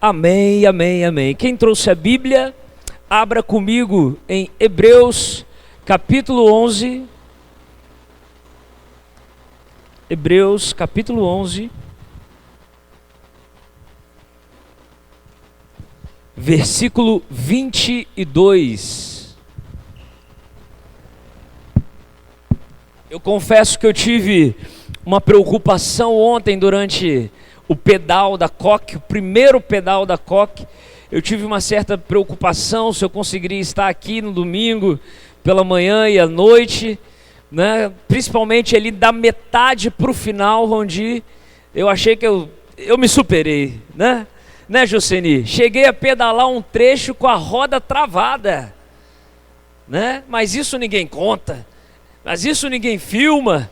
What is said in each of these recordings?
Amém, amém, amém. Quem trouxe a Bíblia, abra comigo em Hebreus capítulo 11. Hebreus capítulo 11. Versículo 22. Eu confesso que eu tive uma preocupação ontem durante o pedal da COC, o primeiro pedal da COC. Eu tive uma certa preocupação se eu conseguiria estar aqui no domingo pela manhã e à noite, né? Principalmente ali da metade para o final, onde eu achei que eu me superei, né? Né, Joceni? Cheguei a pedalar um trecho com a roda travada, né? Mas isso ninguém conta, mas isso ninguém filma.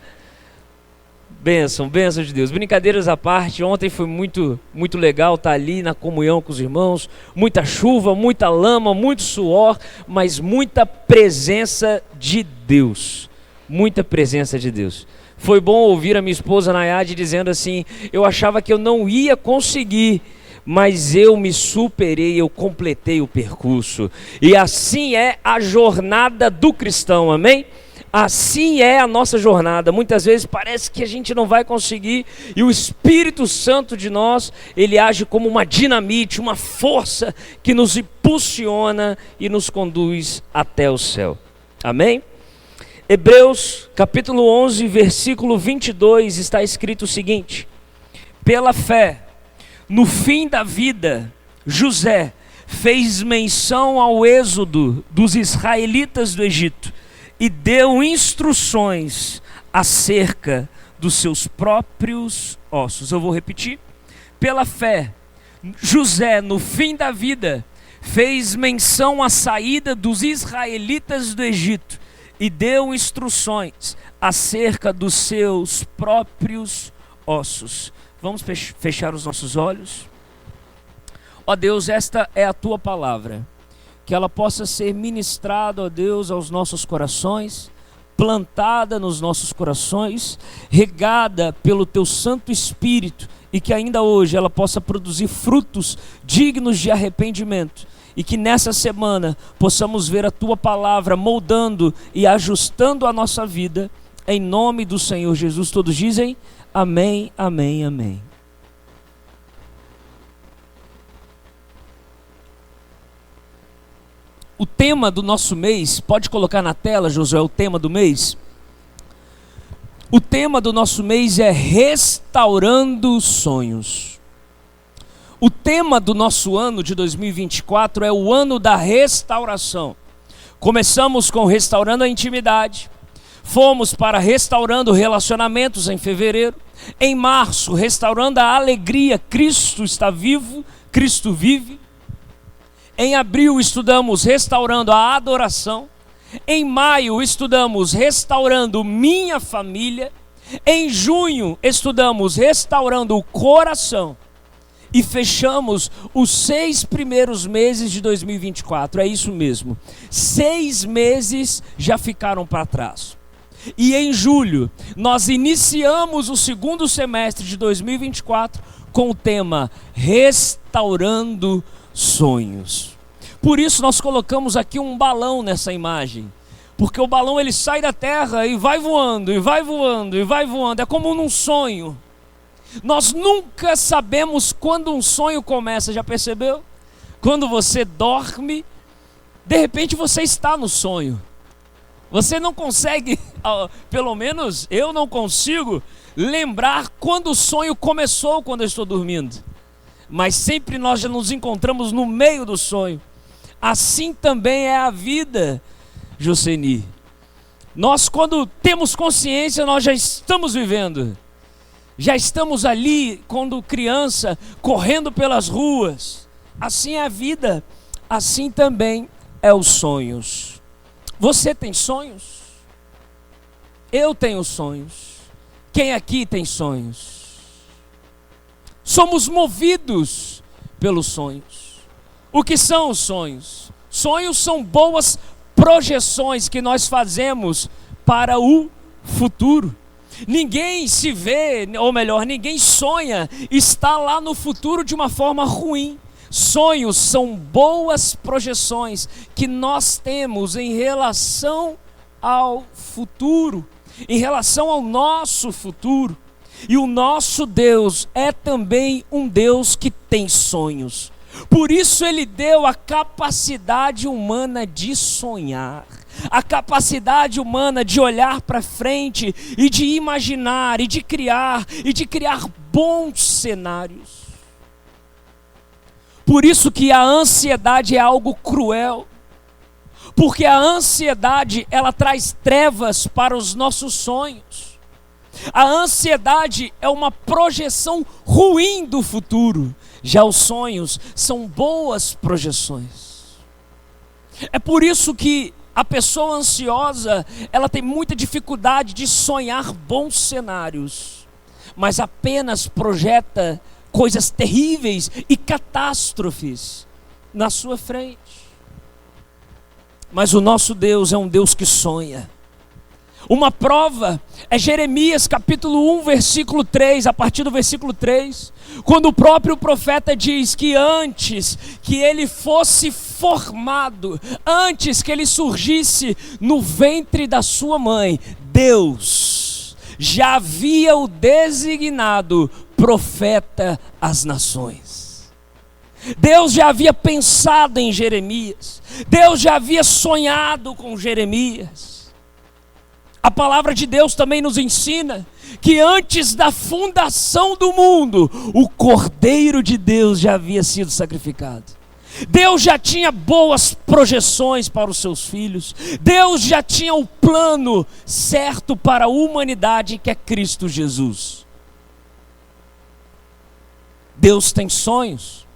Bênção, bênção de Deus. Brincadeiras à parte, ontem foi muito legal estar ali na comunhão com os irmãos. Muita chuva, muita lama, muito suor, mas muita presença de Deus. Muita presença de Deus. Foi bom ouvir a minha esposa Nayade dizendo assim: eu achava que eu não ia conseguir, mas eu me superei, eu completei o percurso. E assim é a jornada do cristão, amém? Assim é a nossa jornada. Muitas vezes parece que a gente não vai conseguir, e o Espírito Santo de nós, ele age como uma dinamite, uma força que nos impulsiona e nos conduz até o céu. Amém? Hebreus capítulo 11, versículo 22, está escrito o seguinte: pela fé, no fim da vida, José fez menção ao êxodo dos israelitas do Egito e deu instruções acerca dos seus próprios ossos. Eu vou repetir. Pela fé, José, no fim da vida, fez menção à saída dos israelitas do Egito e deu instruções acerca dos seus próprios ossos. Vamos fechar os nossos olhos. Ó Deus, esta é a tua palavra. Que ela possa ser ministrada, ó Deus, aos nossos corações, plantada nos nossos corações, regada pelo teu Santo Espírito, e que ainda hoje ela possa produzir frutos dignos de arrependimento, e que nessa semana possamos ver a tua palavra moldando e ajustando a nossa vida, em nome do Senhor Jesus. Todos dizem amém, amém, amém. O tema do nosso mês, pode colocar na tela, Josué, o tema do mês? O tema do nosso mês é restaurando sonhos. O tema do nosso ano de 2024 é o ano da restauração. Começamos com restaurando a intimidade, fomos para restaurando relacionamentos em fevereiro, em março restaurando a alegria, Cristo está vivo, Cristo vive. Em abril estudamos restaurando a adoração. Em maio estudamos restaurando minha família. Em junho estudamos restaurando o coração. E fechamos os 6 primeiros meses de 2024. É isso mesmo. 6 meses já ficaram para trás. E em julho nós iniciamos o segundo semestre de 2024 com o tema Restaurando Sonhos. Por isso nós colocamos aqui um balão nessa imagem, porque o balão ele sai da terra e vai voando, e vai voando, e vai voando, é como num sonho. Nós nunca sabemos quando um sonho começa, já percebeu? Quando você dorme, de repente você está no sonho. Você não consegue, pelo menos eu não consigo lembrar quando o sonho começou quando eu estou dormindo. Mas sempre nós já nos encontramos no meio do sonho. Assim também é a vida, Joceni. Nós, quando temos consciência, nós já estamos vivendo. Já estamos ali, quando criança, correndo pelas ruas. Assim é a vida, assim também é os sonhos. Você tem sonhos? Eu tenho sonhos. Quem aqui tem sonhos? Somos movidos pelos sonhos. O que são os sonhos? Sonhos são boas projeções que nós fazemos para o futuro. Ninguém se vê, ou melhor, ninguém sonha estar lá no futuro de uma forma ruim. Sonhos são boas projeções que nós temos em relação ao futuro, em relação ao nosso futuro. E o nosso Deus é também um Deus que tem sonhos. Por isso ele deu a capacidade humana de sonhar, a capacidade humana de olhar para frente e de imaginar e de criar bons cenários. Por isso que a ansiedade é algo cruel, porque a ansiedade ela traz trevas para os nossos sonhos. A ansiedade é uma projeção ruim do futuro. Já os sonhos são boas projeções. É por isso que a pessoa ansiosa, ela tem muita dificuldade de sonhar bons cenários, mas apenas projeta coisas terríveis e catástrofes na sua frente. Mas o nosso Deus é um Deus que sonha. Uma prova é Jeremias capítulo 1, versículo 3, a partir do versículo 3, quando o próprio profeta diz que antes que ele fosse formado, antes que ele surgisse no ventre da sua mãe, Deus já havia o designado profeta às nações. Deus já havia pensado em Jeremias, Deus já havia sonhado com Jeremias. A palavra de Deus também nos ensina que antes da fundação do mundo, o Cordeiro de Deus já havia sido sacrificado. Deus já tinha boas projeções para os seus filhos. Deus já tinha o plano certo para a humanidade, que é Cristo Jesus. Deus tem sonhos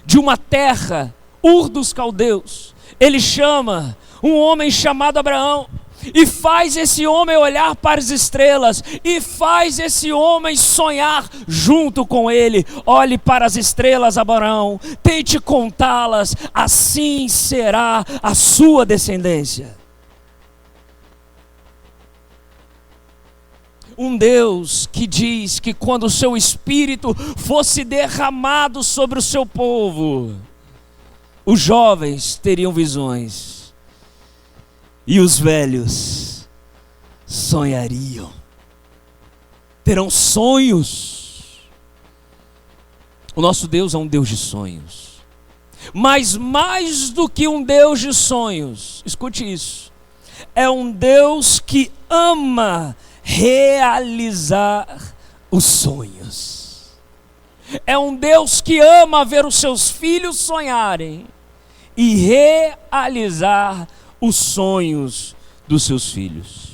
de uma terra, Ur dos Caldeus. Ele chama um homem chamado Abraão e faz esse homem olhar para as estrelas, e faz esse homem sonhar junto com ele. Olhe para as estrelas, Abraão, tente contá-las, assim será a sua descendência. Um Deus que diz que quando o seu espírito fosse derramado sobre o seu povo, os jovens teriam visões e os velhos sonhariam, terão sonhos. O nosso Deus é um Deus de sonhos, mas mais do que um Deus de sonhos, escute isso, é um Deus que ama realizar os sonhos. É um Deus que ama ver os seus filhos sonharem e realizar os sonhos dos seus filhos.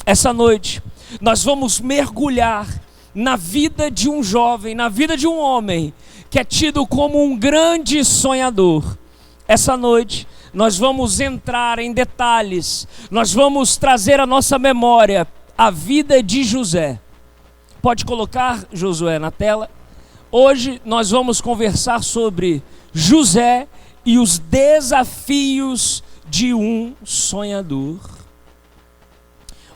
Essa noite nós vamos mergulhar na vida de um jovem, na vida de um homem que é tido como um grande sonhador. Essa noite nós vamos entrar em detalhes, nós vamos trazer à nossa memória a vida de José. Pode colocar, Josué, na tela. Hoje nós vamos conversar sobre José e os desafios de um sonhador.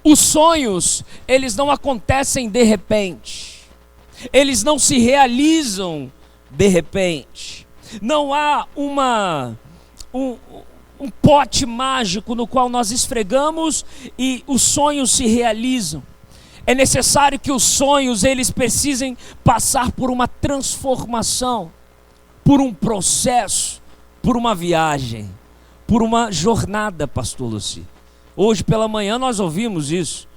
Os sonhos, eles não acontecem de repente, eles não se realizam de repente. Não há um pote mágico no qual nós esfregamos e os sonhos se realizam. É necessário que os sonhos, eles precisem passar por uma transformação, por um processo, por uma viagem, por uma jornada, pastor Luci. Hoje pela manhã nós ouvimos isso.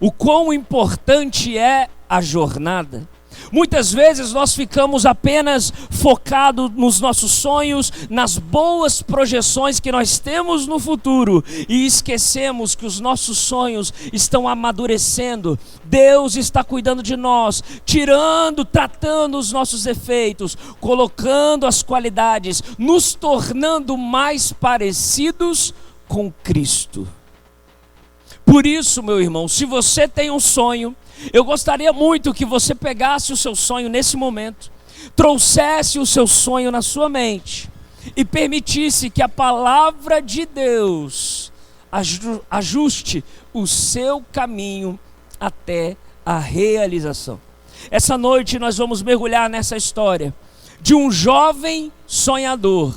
O quão importante é a jornada. Muitas vezes nós ficamos apenas focados nos nossos sonhos, nas boas projeções que nós temos no futuro, e esquecemos que os nossos sonhos estão amadurecendo. Deus está cuidando de nós, tratando os nossos defeitos, colocando as qualidades, nos tornando mais parecidos com Cristo. Por isso, meu irmão, se você tem um sonho, eu gostaria muito que você pegasse o seu sonho nesse momento, trouxesse o seu sonho na sua mente e permitisse que a palavra de Deus ajuste o seu caminho até a realização. Essa noite nós vamos mergulhar nessa história de um jovem sonhador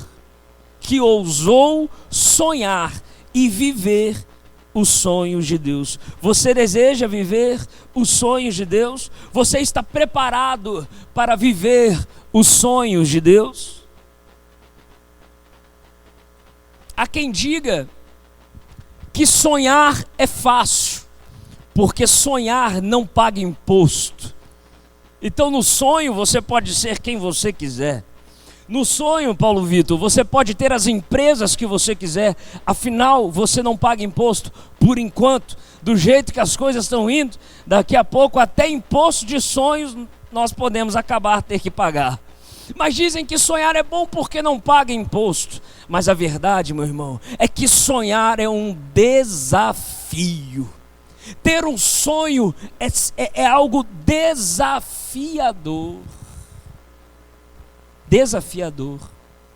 que ousou sonhar e viver os sonhos de Deus. Você deseja viver os sonhos de Deus? Você está preparado para viver os sonhos de Deus? Há quem diga que sonhar é fácil, porque sonhar não paga imposto. Então no sonho você pode ser quem você quiser. No sonho, Paulo Vitor, você pode ter as empresas que você quiser, afinal você não paga imposto por enquanto. Do jeito que as coisas estão indo, daqui a pouco até imposto de sonhos nós podemos acabar ter que pagar. Mas dizem que sonhar é bom porque não paga imposto. Mas a verdade, meu irmão, é que sonhar é um desafio. Ter um sonho é algo desafiador. Desafiador.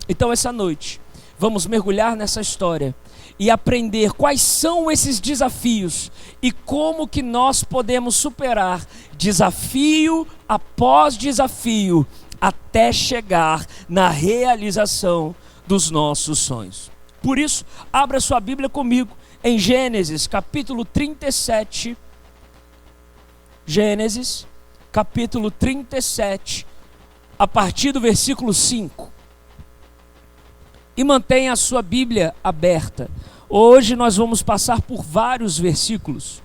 Então essa noite vamos mergulhar nessa história e aprender quais são esses desafios e como que nós podemos superar desafio após desafio até chegar na realização dos nossos sonhos. Por isso, abra sua Bíblia comigo em Gênesis capítulo 37. Gênesis capítulo 37, a partir do versículo 5. E mantenha a sua Bíblia aberta. Hoje nós vamos passar por vários versículos.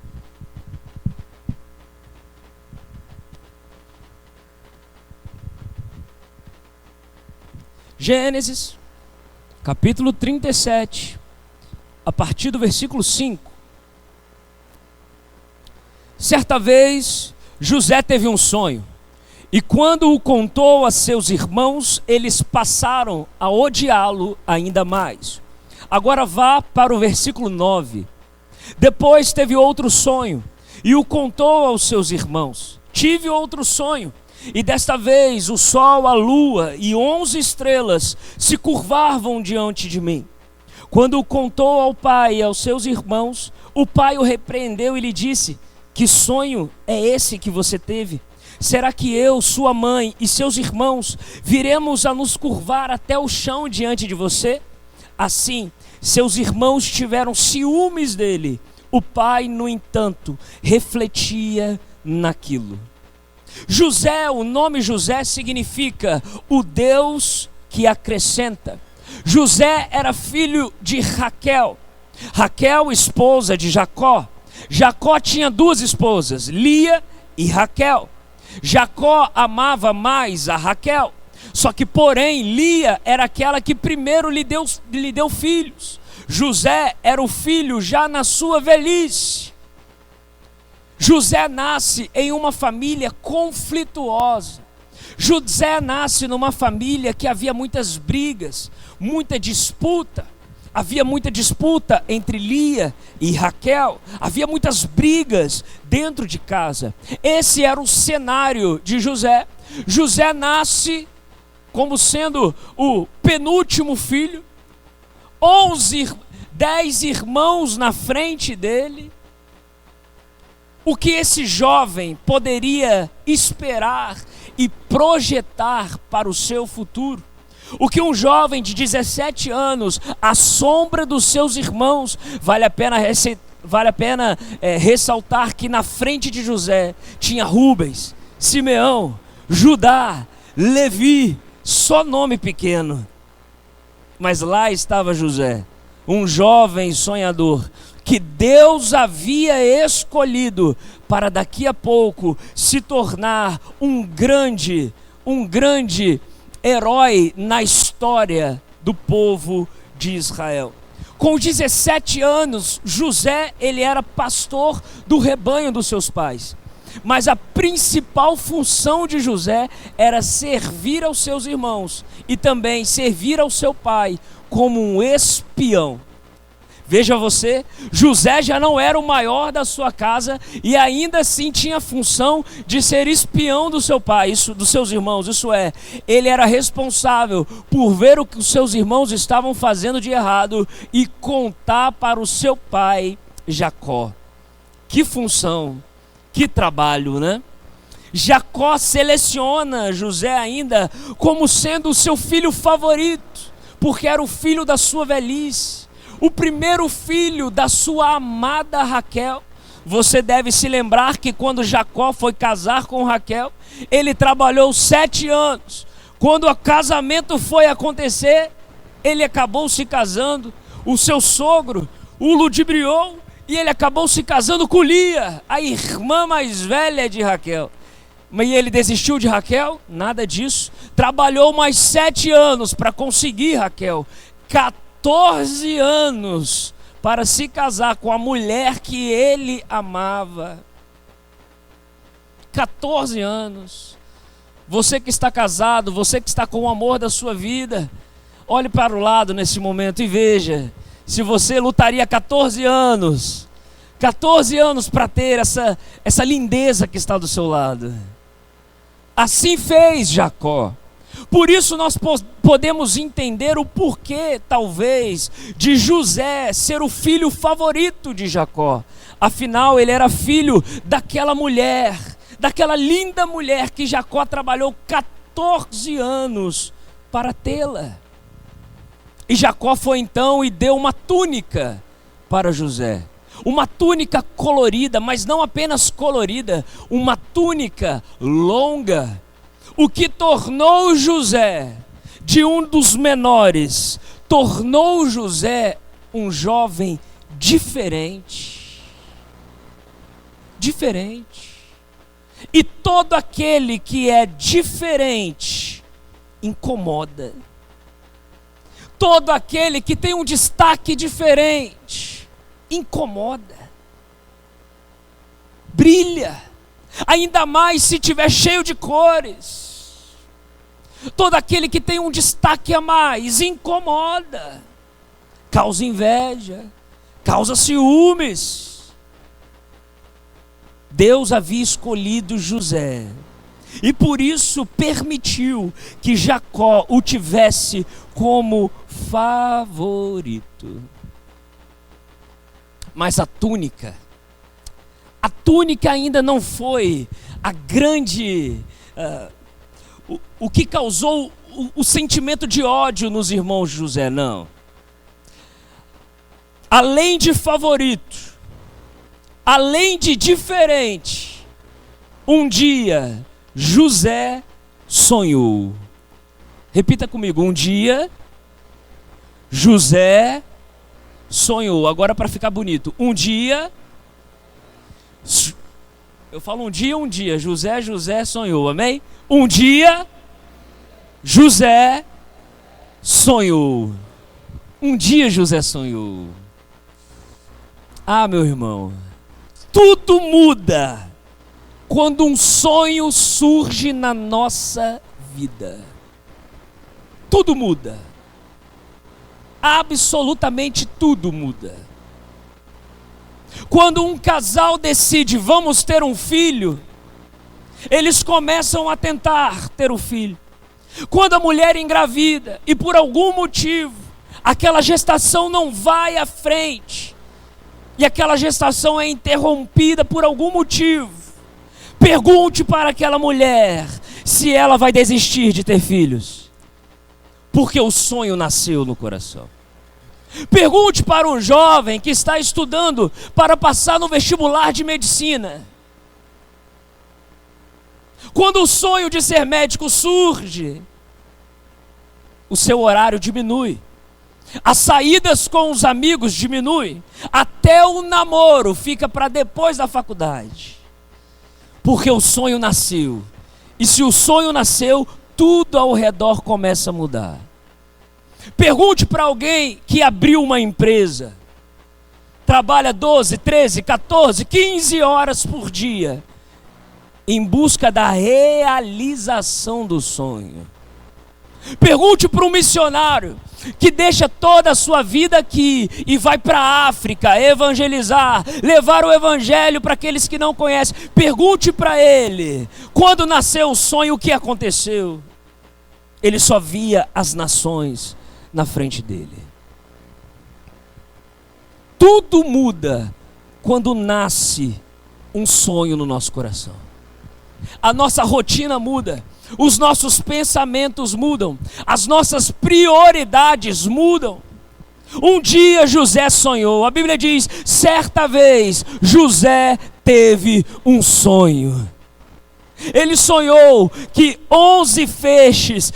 Gênesis, capítulo 37, a partir do versículo 5. Certa vez, José teve um sonho, e quando o contou a seus irmãos, eles passaram a odiá-lo ainda mais. Agora vá para o versículo 9. Depois teve outro sonho, e o contou aos seus irmãos. Tive outro sonho, e desta vez o sol, a lua e 11 estrelas se curvavam diante de mim. Quando o contou ao pai e aos seus irmãos, o pai o repreendeu e lhe disse: que sonho é esse que você teve? Será que eu, sua mãe e seus irmãos viremos a nos curvar até o chão diante de você? Assim, seus irmãos tiveram ciúmes dele. O pai, no entanto, refletia naquilo. José, o nome José significa o Deus que acrescenta. José era filho de Raquel. Raquel, esposa de Jacó. Jacó tinha duas esposas, Lia e Raquel. Jacó amava mais a Raquel. Só que, porém, Lia era aquela que primeiro lhe deu filhos. José era o filho já na sua velhice. José nasce em uma família conflituosa. José nasce numa família que havia muitas brigas, muita disputa. Havia muita disputa entre Lia e Raquel. Havia muitas brigas dentro de casa. Esse era o cenário de José. José nasce como sendo o penúltimo filho. 10 irmãos na frente dele. O que esse jovem poderia esperar e projetar para o seu futuro? O que um jovem de 17 anos, à sombra dos seus irmãos, vale a pena ressaltar que na frente de José tinha Rubens, Simeão, Judá, Levi, só nome pequeno. Mas lá estava José, um jovem sonhador, que Deus havia escolhido para daqui a pouco se tornar um grande herói na história do povo de Israel. Com 17 anos, José, ele era pastor do rebanho dos seus pais. Mas a principal função de José era servir aos seus irmãos e também servir ao seu pai como um espião. Veja você, José já não era o maior da sua casa e ainda assim tinha a função de ser espião do seu pai, dos seus irmãos. Isso é, ele era responsável por ver o que os seus irmãos estavam fazendo de errado e contar para o seu pai Jacó. Que função, que trabalho, né? Jacó seleciona José ainda como sendo o seu filho favorito, porque era o filho da sua velhice, o primeiro filho da sua amada Raquel. Você deve se lembrar que quando Jacó foi casar com Raquel, ele trabalhou 7 anos. Quando o casamento foi acontecer, ele acabou se casando. O seu sogro o ludibriou e ele acabou se casando com Lia, a irmã mais velha de Raquel. Mas ele desistiu de Raquel? Nada disso. Trabalhou mais 7 anos para conseguir Raquel. 14 anos para se casar com a mulher que ele amava. 14 anos. Você que está casado, você que está com o amor da sua vida, olhe para o lado nesse momento e veja se você lutaria 14 anos para ter essa lindeza que está do seu lado. Assim fez Jacó. Por isso nós podemos entender o porquê, talvez, de José ser o filho favorito de Jacó. Afinal, ele era filho daquela mulher, daquela linda mulher que Jacó trabalhou 14 anos para tê-la. E Jacó foi então e deu uma túnica para José. Uma túnica colorida, mas não apenas colorida, uma túnica longa. O que tornou José de um dos menores, tornou José um jovem diferente. Diferente. E todo aquele que é diferente incomoda. Todo aquele que tem um destaque diferente incomoda. Brilha. Ainda mais se estiver cheio de cores. Todo aquele que tem um destaque a mais incomoda. Causa inveja. Causa ciúmes. Deus havia escolhido José. E por isso permitiu que Jacó o tivesse como favorito. Mas a túnica ainda não foi a grande, o que causou o sentimento de ódio nos irmãos de José, não. Além de favorito, além de diferente, um dia José sonhou. Repita comigo, um dia José sonhou. Agora para ficar bonito, um dia, eu falo um dia, José sonhou, amém? Um dia José sonhou. Um dia José sonhou. Ah, meu irmão, tudo muda quando um sonho surge na nossa vida. Tudo muda. Absolutamente tudo muda. Quando um casal decide, vamos ter um filho, eles começam a tentar ter o filho. Quando a mulher engravida e por algum motivo aquela gestação não vai à frente, e aquela gestação é interrompida por algum motivo, pergunte para aquela mulher se ela vai desistir de ter filhos, porque o sonho nasceu no coração. Pergunte para um jovem que está estudando para passar no vestibular de medicina. Quando o sonho de ser médico surge, o seu horário diminui. As saídas com os amigos diminuem. Até o namoro fica para depois da faculdade. Porque o sonho nasceu. E se o sonho nasceu, tudo ao redor começa a mudar. Pergunte para alguém que abriu uma empresa. Trabalha 12, 13, 14, 15 horas por dia. Em busca da realização do sonho. Pergunte para um missionário que deixa toda a sua vida aqui e vai para a África evangelizar, levar o evangelho para aqueles que não conhecem. Pergunte para ele, quando nasceu o sonho, o que aconteceu? Ele só via as nações na frente dele. Tudo muda quando nasce um sonho no nosso coração. a nossa rotina muda, os nossos pensamentos mudam, as nossas prioridades mudam. Um dia José sonhou, a Bíblia diz, certa vez José teve um sonho. Ele sonhou que 11 feixes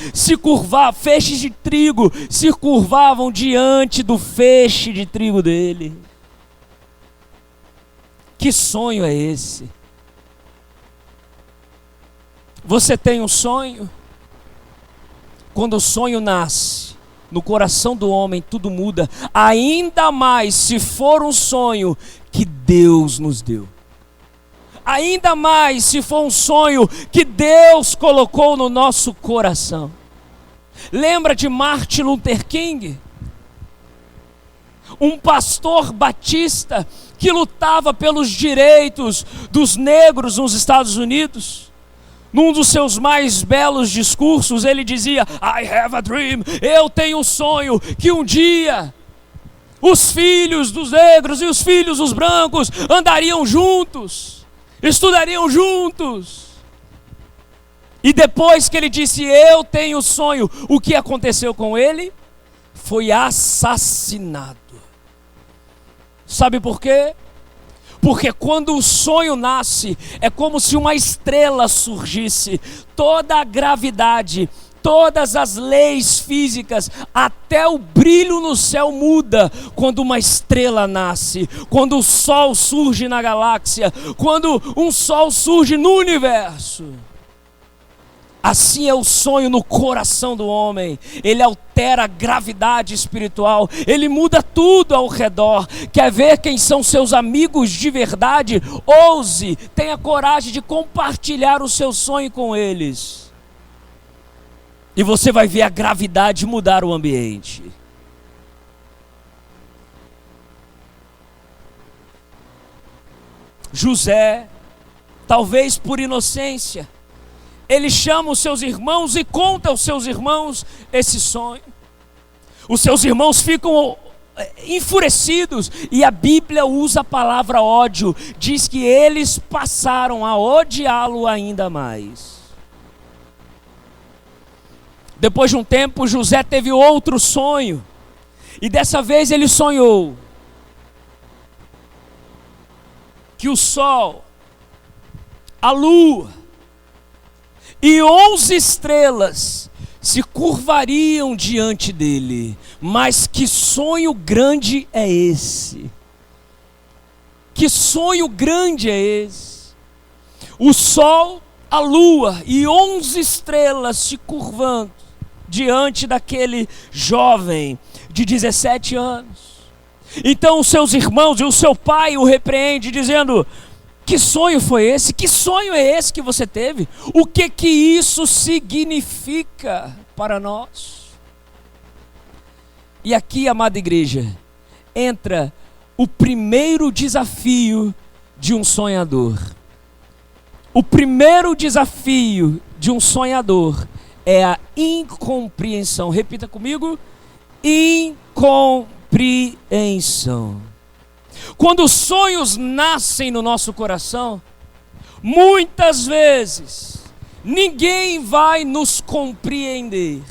feixes de trigo se curvavam diante do feixe de trigo dele. Que sonho é esse? Você tem um sonho? Quando o sonho nasce, no coração do homem tudo muda, ainda mais se for um sonho que Deus nos deu. Ainda mais se for um sonho que Deus colocou no nosso coração. Lembra de Martin Luther King? Um pastor batista que lutava pelos direitos dos negros nos Estados Unidos. Num dos seus mais belos discursos, ele dizia: I have a dream, eu tenho um sonho que um dia os filhos dos negros e os filhos dos brancos andariam juntos, estudariam juntos. E depois que ele disse, eu tenho um sonho, o que aconteceu com ele? Foi assassinado. Sabe por quê? Porque quando o sonho nasce, é como se uma estrela surgisse. Toda a gravidade, todas as leis físicas, até o brilho no céu muda quando uma estrela nasce, quando o sol surge na galáxia, quando um sol surge no universo. Assim é o sonho no coração do homem. Ele altera a gravidade espiritual, ele muda tudo ao redor. Quer ver quem são seus amigos de verdade? Ouse, tenha coragem de compartilhar o seu sonho com eles. E você vai ver a gravidade mudar o ambiente. José, talvez por inocência, ele chama os seus irmãos e conta aos seus irmãos esse sonho. Os seus irmãos ficam enfurecidos e a Bíblia usa a palavra ódio. Diz que eles passaram a odiá-lo ainda mais. Depois de um tempo, José teve outro sonho. E dessa vez ele sonhou que o sol, a lua e 11 estrelas se curvariam diante dele. Mas que sonho grande é esse? Que sonho grande é esse? O sol, a lua e 11 estrelas se curvando diante daquele jovem de 17 anos. Então os seus irmãos e o seu pai o repreendem, dizendo: que sonho foi esse? Que sonho é esse que você teve? O que isso significa para nós? E aqui, amada igreja, entra o primeiro desafio de um sonhador. O primeiro desafio de um sonhador é a incompreensão. Repita comigo: incompreensão. Quando os sonhos nascem no nosso coração, muitas vezes ninguém vai nos compreender.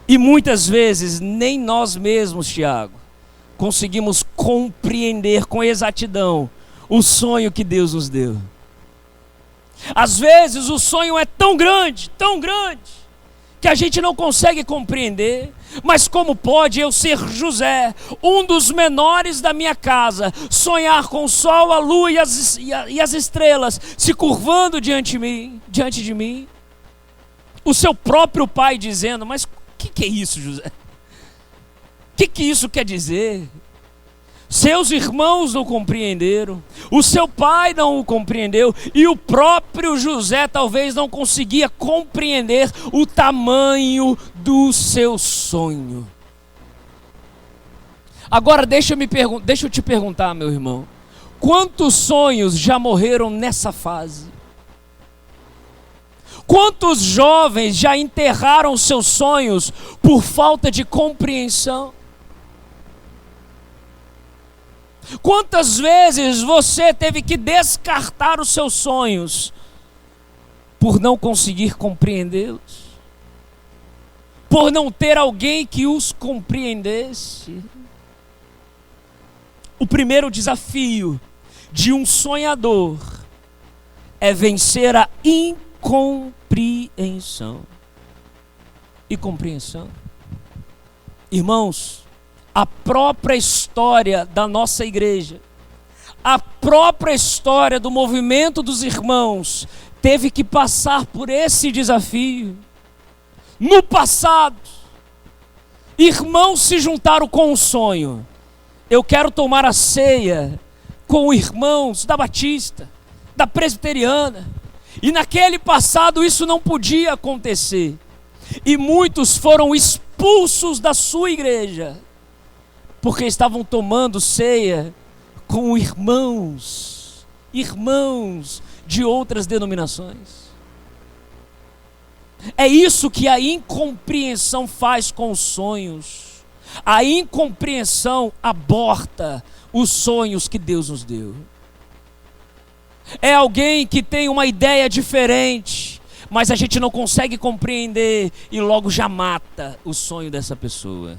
E muitas vezes nem nós mesmos, Tiago, conseguimos compreender com exatidão o sonho que Deus nos deu. Às vezes o sonho é tão grande, que a gente não consegue compreender. Mas como pode eu ser José, um dos menores da minha casa, sonhar com o sol, a lua e as estrelas se curvando diante de mim? O seu próprio pai dizendo: mas o que é isso, José? O que isso quer dizer? Seus irmãos não compreenderam, o seu pai não o compreendeu, e o próprio José talvez não conseguia compreender o tamanho do seu sonho. Agora deixa eu te perguntar, meu irmão, quantos sonhos já morreram nessa fase? Quantos jovens já enterraram seus sonhos por falta de compreensão? Quantas vezes você teve que descartar os seus sonhos por não conseguir compreendê-los? Por não ter alguém que os compreendesse? O primeiro desafio de um sonhador é vencer a incompreensão. E compreensão? Irmãos, a própria história da nossa igreja, a própria história do movimento dos irmãos, teve que passar por esse desafio. No passado, irmãos se juntaram com um sonho. Eu quero tomar a ceia com irmãos da Batista, da Presbiteriana. E naquele passado isso não podia acontecer. E muitos foram expulsos da sua igreja, porque estavam tomando ceia com irmãos de outras denominações. É isso que a incompreensão faz com os sonhos. A incompreensão aborta os sonhos que Deus nos deu. É alguém que tem uma ideia diferente, mas a gente não consegue compreender e logo já mata o sonho dessa pessoa.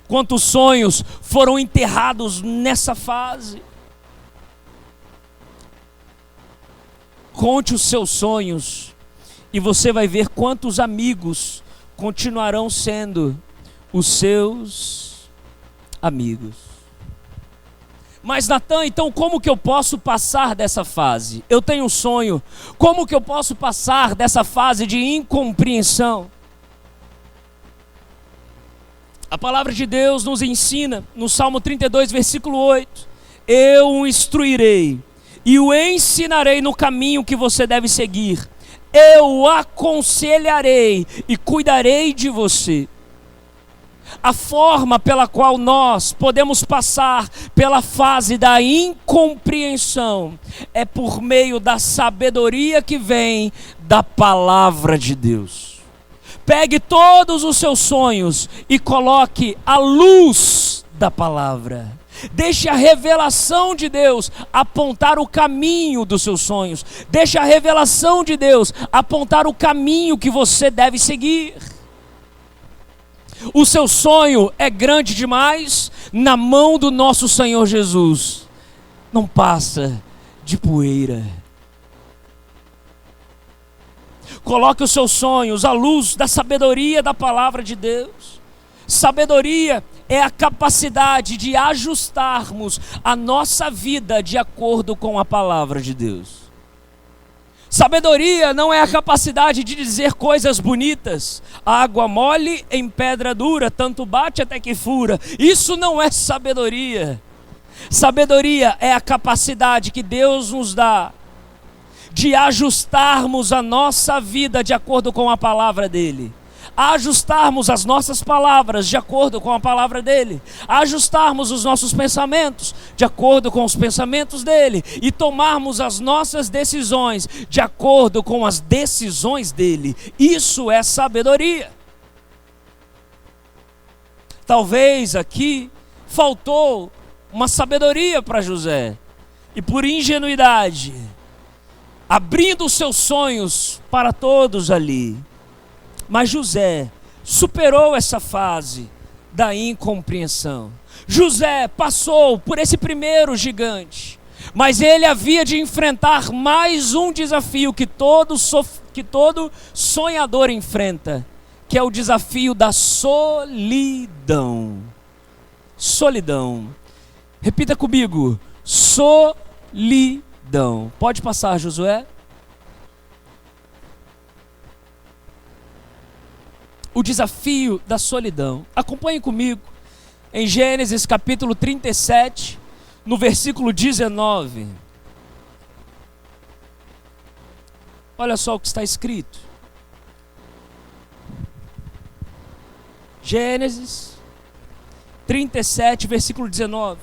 Quantos sonhos foram enterrados nessa fase? Conte os seus sonhos e você vai ver quantos amigos continuarão sendo os seus amigos. Mas Natan, então como que eu posso passar dessa fase? Eu tenho um sonho. Como que eu posso passar dessa fase de incompreensão? A palavra de Deus nos ensina no Salmo 32, versículo 8: eu o instruirei e o ensinarei no caminho que você deve seguir. Eu o aconselharei e cuidarei de você. A forma pela qual nós podemos passar pela fase da incompreensão é por meio da sabedoria que vem da palavra de Deus. Pegue todos os seus sonhos e coloque à luz da palavra. Deixe a revelação de Deus apontar o caminho dos seus sonhos. Deixe a revelação de Deus apontar o caminho que você deve seguir. O seu sonho é grande demais, na mão do nosso Senhor Jesus não passa de poeira. Coloque os seus sonhos à luz da sabedoria da palavra de Deus. Sabedoria é a capacidade de ajustarmos a nossa vida de acordo com a palavra de Deus. Sabedoria não é a capacidade de dizer coisas bonitas. Água mole em pedra dura, tanto bate até que fura. Isso não é sabedoria. Sabedoria é a capacidade que Deus nos dá de ajustarmos a nossa vida de acordo com a palavra dele. Ajustarmos as nossas palavras de acordo com a palavra dele, ajustarmos os nossos pensamentos de acordo com os pensamentos dele e tomarmos as nossas decisões de acordo com as decisões dele. Isso é sabedoria. Talvez aqui faltou uma sabedoria para José e por ingenuidade, abrindo os seus sonhos para todos ali. Mas José superou essa fase da incompreensão. José passou por esse primeiro gigante, mas ele havia de enfrentar mais um desafio que todo sonhador enfrenta, que é o desafio da solidão. Solidão. Repita comigo: solidão. Pode passar, Josué. O desafio da solidão. Acompanhe comigo em Gênesis capítulo 37, no versículo 19. Olha só o que está escrito. Gênesis 37, versículo 19.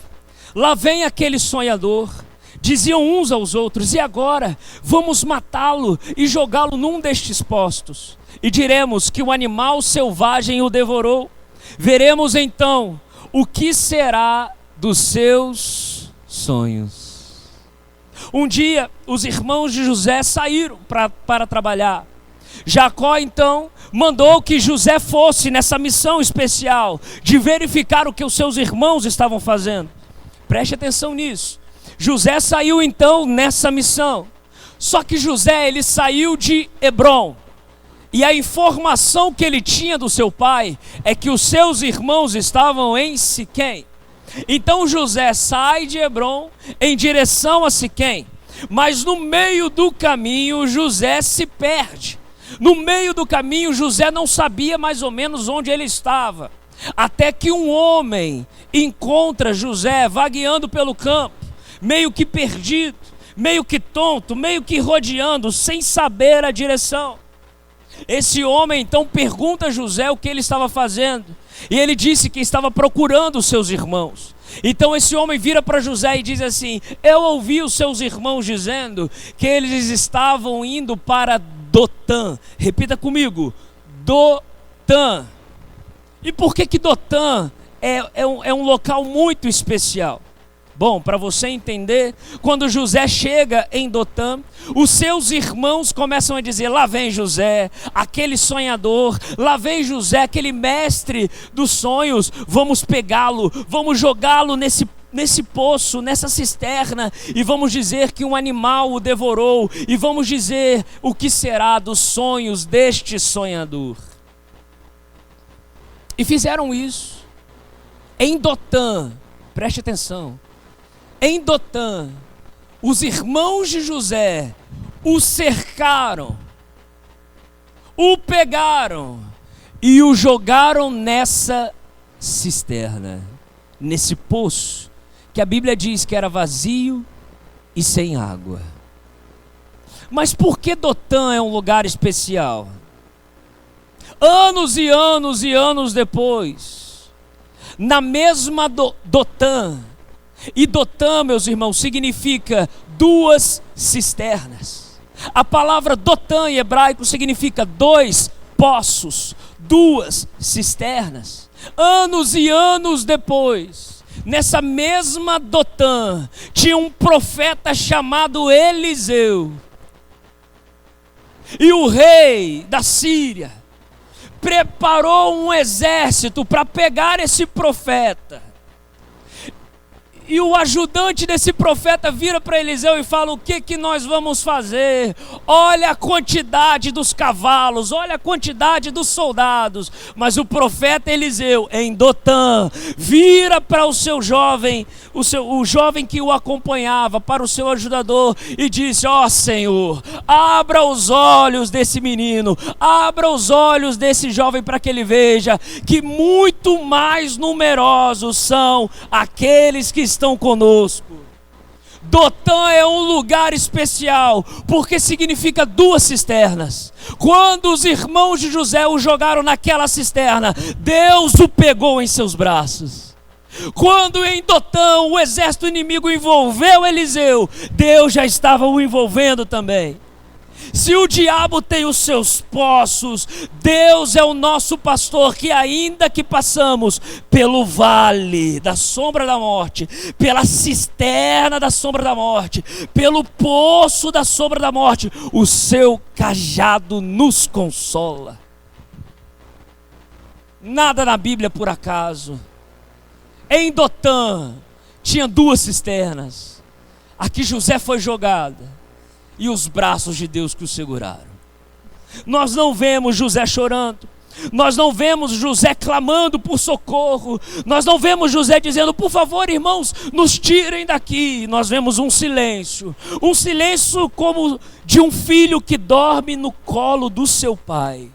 Lá vem aquele sonhador. Diziam uns aos outros: e agora? Vamos matá-lo e jogá-lo num destes postos. E diremos que um animal selvagem o devorou. Veremos então o que será dos seus sonhos. Um dia, os irmãos de José saíram para trabalhar. Jacó, então, mandou que José fosse nessa missão especial de verificar o que os seus irmãos estavam fazendo. Preste atenção nisso. José saiu, então, nessa missão. Só que José, ele saiu de Hebrom. E a informação que ele tinha do seu pai é que os seus irmãos estavam em Siquém. Então José sai de Hebrom em direção a Siquém. Mas no meio do caminho, José se perde. No meio do caminho, José não sabia mais ou menos onde ele estava. Até que um homem encontra José vagueando pelo campo, meio que perdido, meio que tonto, meio que rodeando, sem saber a direção. Esse homem então pergunta a José o que ele estava fazendo. E ele disse que estava procurando os seus irmãos. Então esse homem vira para José e diz assim: eu ouvi os seus irmãos dizendo que eles estavam indo para Dotã. Repita comigo: Dotã. E por que Dotã é um local muito especial? Bom, para você entender, quando José chega em Dotã, os seus irmãos começam a dizer: lá vem José, aquele sonhador, lá vem José, aquele mestre dos sonhos, vamos pegá-lo, vamos jogá-lo nesse poço, nessa cisterna, e vamos dizer que um animal o devorou, e vamos dizer o que será dos sonhos deste sonhador. E fizeram isso. Em Dotã, preste atenção, em Dotã, os irmãos de José o cercaram, o pegaram e o jogaram nessa cisterna, nesse poço, que a Bíblia diz que era vazio e sem água. Mas por que Dotã é um lugar especial? Anos e anos e anos depois, na mesma Dotã, e Dotã, meus irmãos, significa duas cisternas. A palavra Dotã em hebraico significa dois poços, duas cisternas. Anos e anos depois, nessa mesma Dotã, tinha um profeta chamado Eliseu. E o rei da Síria preparou um exército para pegar esse profeta. E o ajudante desse profeta vira para Eliseu e fala: o que nós vamos fazer? Olha a quantidade dos cavalos, olha a quantidade dos soldados. Mas o profeta Eliseu, em Dotã, vira para o seu jovem, o jovem que o acompanhava, para o seu ajudador, e disse: ó Senhor, abra os olhos desse menino, abra os olhos desse jovem, para que ele veja que muito mais numerosos são aqueles que estão conosco. Dotã é um lugar especial, porque significa duas cisternas. Quando os irmãos de José o jogaram naquela cisterna, Deus o pegou em seus braços. Quando em Dotã o exército inimigo envolveu Eliseu, Deus já estava o envolvendo também. Se o diabo tem os seus poços, Deus é o nosso pastor, que ainda que passamos pelo vale da sombra da morte, pela cisterna da sombra da morte, pelo poço da sombra da morte, o seu cajado nos consola. Nada na Bíblia por acaso. Em Dotã tinha duas cisternas. Aqui José foi jogado e os braços de Deus que o seguraram. Nós não vemos José chorando, nós não vemos José clamando por socorro, nós não vemos José dizendo: por favor, irmãos, nos tirem daqui. Nós vemos um silêncio como de um filho que dorme no colo do seu pai.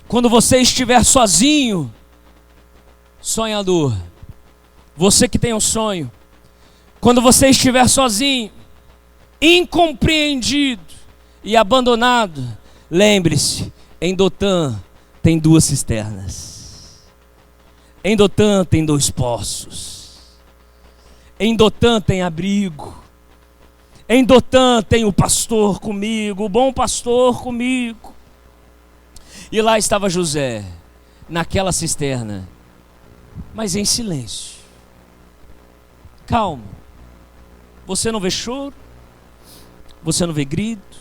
Quando você estiver sozinho, sonhador, você que tem um sonho, quando você estiver sozinho, incompreendido e abandonado, lembre-se, em Dotã tem duas cisternas. Em Dotã tem dois poços. Em Dotã tem abrigo. Em Dotã tem o pastor comigo, o bom pastor comigo. E lá estava José, naquela cisterna, mas em silêncio. Calma. Você não vê choro, você não vê grito,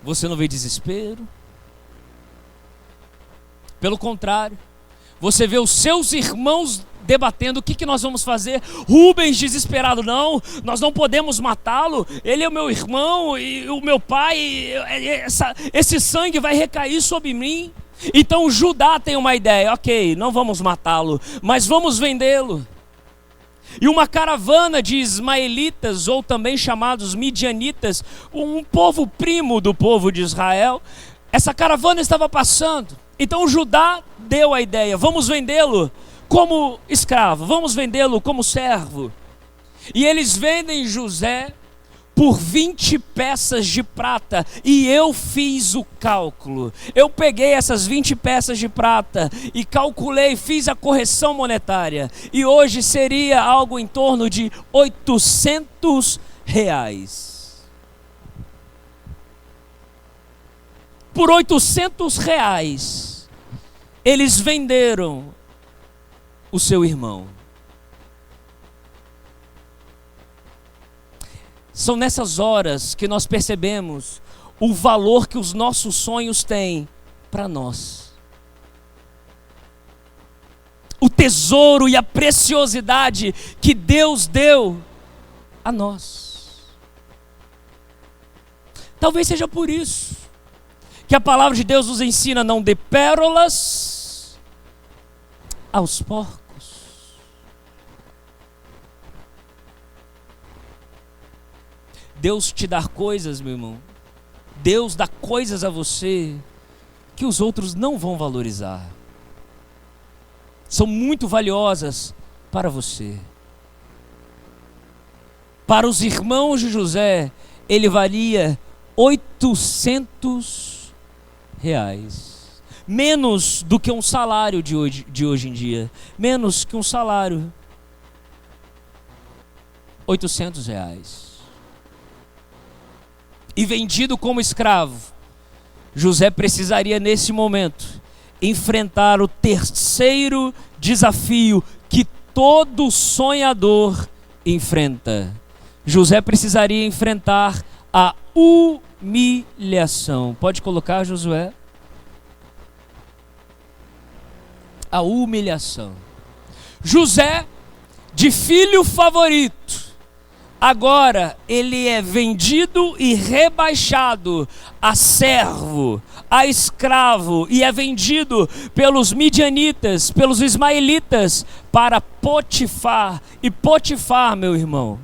você não vê desespero. Pelo contrário, você vê os seus irmãos debatendo: o que nós vamos fazer? Rubens desesperado: não, nós não podemos matá-lo, ele é o meu irmão e o meu pai, esse sangue vai recair sobre mim. Então Judá tem uma ideia: ok, não vamos matá-lo, mas vamos vendê-lo. E uma caravana de ismaelitas, ou também chamados midianitas, um povo primo do povo de Israel, essa caravana estava passando. Então Judá deu a ideia: vamos vendê-lo como escravo, vamos vendê-lo como servo. E eles vendem José por 20 peças de prata. E eu fiz o cálculo. Eu peguei essas 20 peças de prata e calculei, fiz a correção monetária. E hoje seria algo em torno de R$800. Por R$800, eles venderam o seu irmão. São nessas horas que nós percebemos o valor que os nossos sonhos têm para nós. O tesouro e a preciosidade que Deus deu a nós. Talvez seja por isso que a palavra de Deus nos ensina: não dê pérolas aos porcos. Deus te dá coisas, meu irmão. Deus dá coisas a você que os outros não vão valorizar. São muito valiosas para você. Para os irmãos de José, ele valia R$800. Menos do que um salário de hoje em dia. Menos que um salário. R$800. E vendido como escravo, José precisaria nesse momento enfrentar o terceiro desafio que todo sonhador enfrenta. José precisaria enfrentar a humilhação. Pode colocar, Josué? A humilhação. José, de filho favorito, agora ele é vendido e rebaixado a servo, a escravo, e é vendido pelos midianitas, pelos ismaelitas, para Potifar. E Potifar, meu irmão,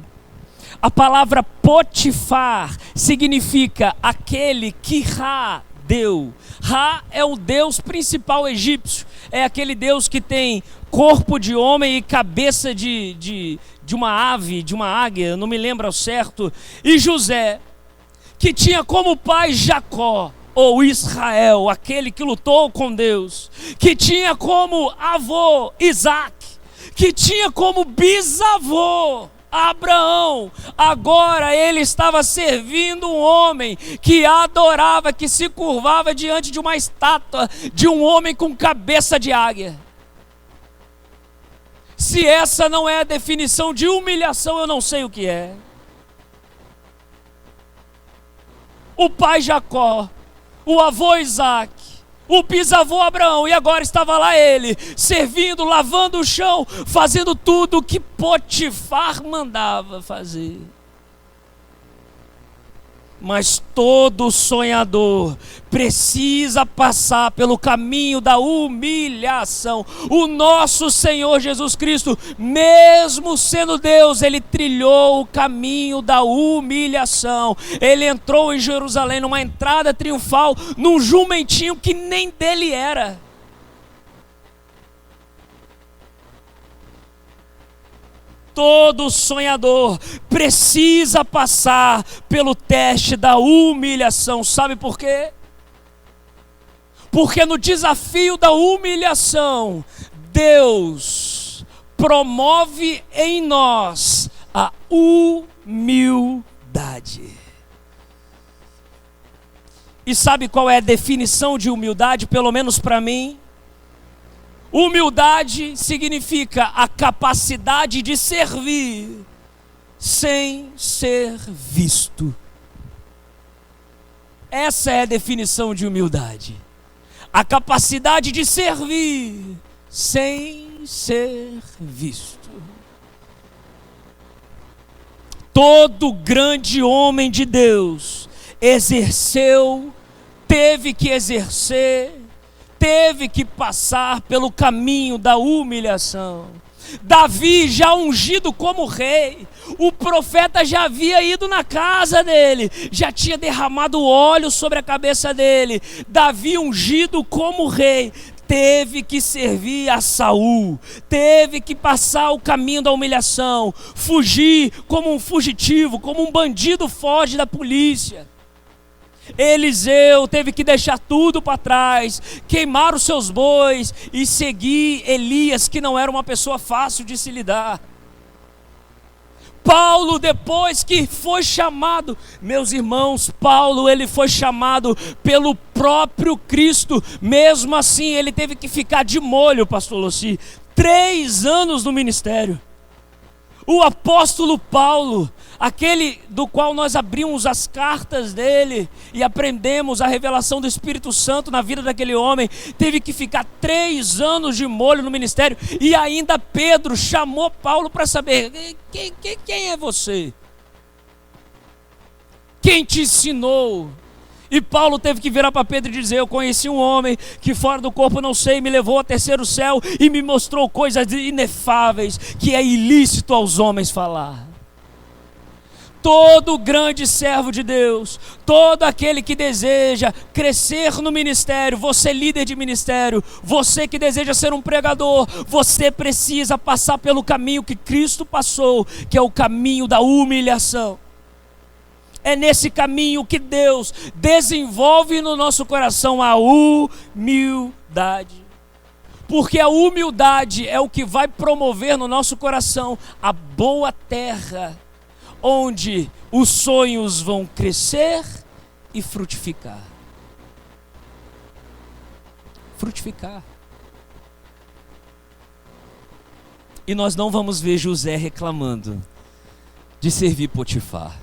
a palavra Potifar significa aquele que Ra deu. Ra é o deus principal egípcio, é aquele deus que tem corpo de homem e cabeça de uma ave, de uma águia, eu não me lembro ao certo. E José, que tinha como pai Jacó, ou Israel, aquele que lutou com Deus, que tinha como avô Isaac, que tinha como bisavô Abraão, agora ele estava servindo um homem que adorava, que se curvava diante de uma estátua de um homem com cabeça de águia. Se essa não é a definição de humilhação, eu não sei o que é. O pai Jacó, o avô Isaac, o bisavô Abraão, e agora estava lá ele, servindo, lavando o chão, fazendo tudo o que Potifar mandava fazer. Mas todo sonhador precisa passar pelo caminho da humilhação. O nosso Senhor Jesus Cristo, mesmo sendo Deus, ele trilhou o caminho da humilhação. Ele entrou em Jerusalém numa entrada triunfal, num jumentinho que nem dele era. Todo sonhador precisa passar pelo teste da humilhação. Sabe por quê? Porque no desafio da humilhação, Deus promove em nós a humildade. E sabe qual é a definição de humildade, pelo menos para mim? Humildade significa a capacidade de servir sem ser visto. Essa é a definição de humildade. A capacidade de servir sem ser visto. Todo grande homem de Deus teve que exercer, teve que passar pelo caminho da humilhação. Davi, já ungido como rei, o profeta já havia ido na casa dele, já tinha derramado óleo sobre a cabeça dele. Davi, ungido como rei, teve que servir a Saul, teve que passar o caminho da humilhação, fugir como um fugitivo, como um bandido foge da polícia. Eliseu teve que deixar tudo para trás, queimar os seus bois e seguir Elias, que não era uma pessoa fácil de se lidar. Paulo, depois que foi chamado, meus irmãos, Paulo, ele foi chamado pelo próprio Cristo. Mesmo assim ele teve que ficar de molho, pastor Luci, 3 anos no ministério. O apóstolo Paulo, aquele do qual nós abrimos as cartas dele e aprendemos a revelação do Espírito Santo na vida daquele homem, teve que ficar 3 anos de molho no ministério. E ainda Pedro chamou Paulo para saber: quem é você? Quem te ensinou? E Paulo teve que virar para Pedro e dizer: eu conheci um homem que fora do corpo não sei, me levou ao terceiro céu e me mostrou coisas inefáveis que é ilícito aos homens falar. Todo grande servo de Deus, todo aquele que deseja crescer no ministério, você líder de ministério, você que deseja ser um pregador, você precisa passar pelo caminho que Cristo passou, que é o caminho da humilhação. É nesse caminho que Deus desenvolve no nosso coração a humildade. Porque a humildade é o que vai promover no nosso coração a boa terra, onde os sonhos vão crescer e frutificar. Frutificar. E nós não vamos ver José reclamando de servir Potifar.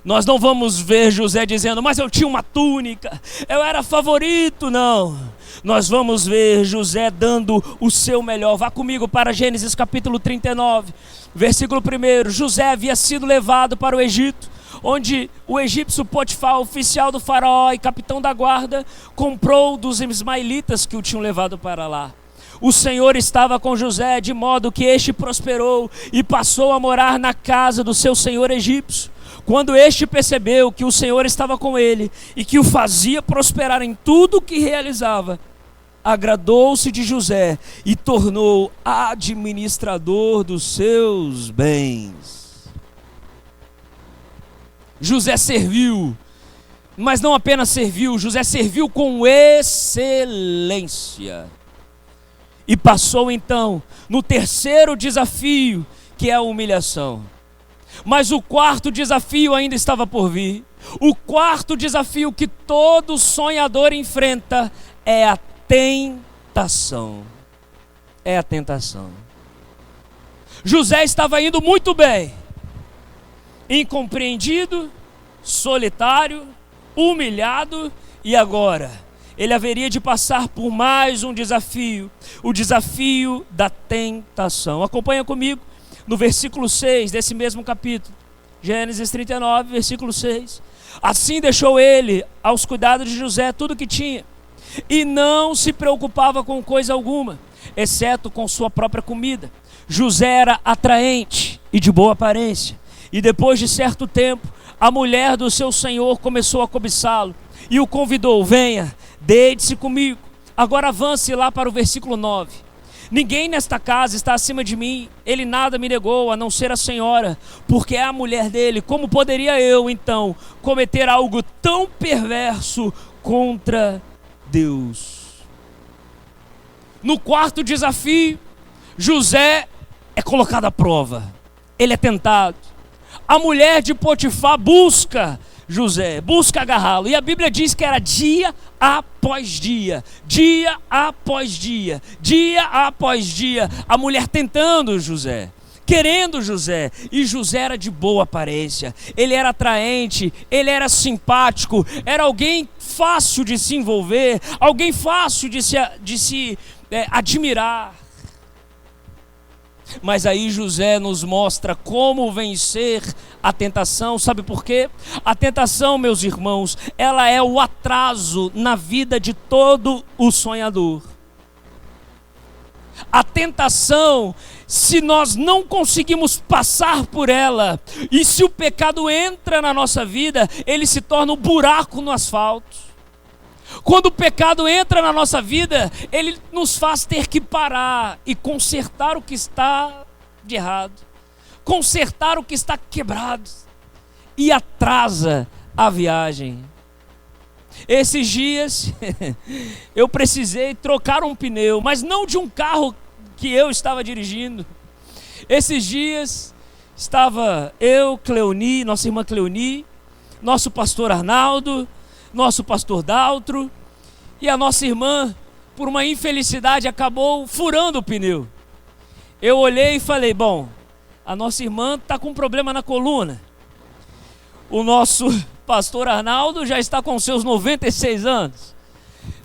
Nós não vamos ver José dizendo: mas eu tinha uma túnica, eu era favorito. Não, nós vamos ver José dando o seu melhor. Vá comigo para Gênesis capítulo 39, versículo 1. José havia sido levado para o Egito, onde o egípcio Potifar, oficial do faraó e capitão da guarda, comprou dos ismaelitas que o tinham levado para lá. O Senhor estava com José, de modo que este prosperou e passou a morar na casa do seu senhor egípcio. Quando este percebeu que o Senhor estava com ele e que o fazia prosperar em tudo o que realizava, agradou-se de José e tornou administrador dos seus bens. José serviu, mas não apenas serviu, José serviu com excelência. E passou então no terceiro desafio, que é a humilhação. Mas o quarto desafio ainda estava por vir. O quarto desafio que todo sonhador enfrenta é a tentação. É a tentação. José estava indo muito bem, incompreendido, solitário, humilhado, e agora ele haveria de passar por mais um desafio, o desafio da tentação. Acompanha comigo no versículo 6 desse mesmo capítulo, Gênesis 39, versículo 6. Assim deixou ele aos cuidados de José tudo o que tinha, e não se preocupava com coisa alguma, exceto com sua própria comida. José era atraente e de boa aparência, e depois de certo tempo, a mulher do seu senhor começou a cobiçá-lo, e o convidou: venha, deite-se comigo. Agora avance lá para o versículo 9. Ninguém nesta casa está acima de mim, ele nada me negou, a não ser a senhora, porque é a mulher dele. Como poderia eu, então, cometer algo tão perverso contra Deus? No quarto desafio, José é colocado à prova, ele é tentado. A mulher de Potifar busca José, busca agarrá-lo. E a Bíblia diz que era dia após dia, dia após dia, dia após dia, a mulher tentando José, querendo José. E José era de boa aparência, ele era atraente, ele era simpático, era alguém fácil de se envolver, alguém fácil de se admirar. Mas aí José nos mostra como vencer a tentação. Sabe por quê? A tentação, meus irmãos, ela é o atraso na vida de todo o sonhador. A tentação, se nós não conseguimos passar por ela, e se o pecado entra na nossa vida, ele se torna um buraco no asfalto. Quando o pecado entra na nossa vida, ele nos faz ter que parar e consertar o que está de errado, consertar o que está quebrado, e atrasa a viagem. Esses dias eu precisei trocar um pneu, mas não de um carro que eu estava dirigindo. Esses dias estava eu, Cleoni, nossa irmã Cleoni, nosso pastor Arnaldo, nosso pastor Daltro, e a nossa irmã, por uma infelicidade, acabou furando o pneu. Eu olhei e falei, bom, a nossa irmã está com um problema na coluna. O nosso pastor Arnaldo já está com seus 96 anos.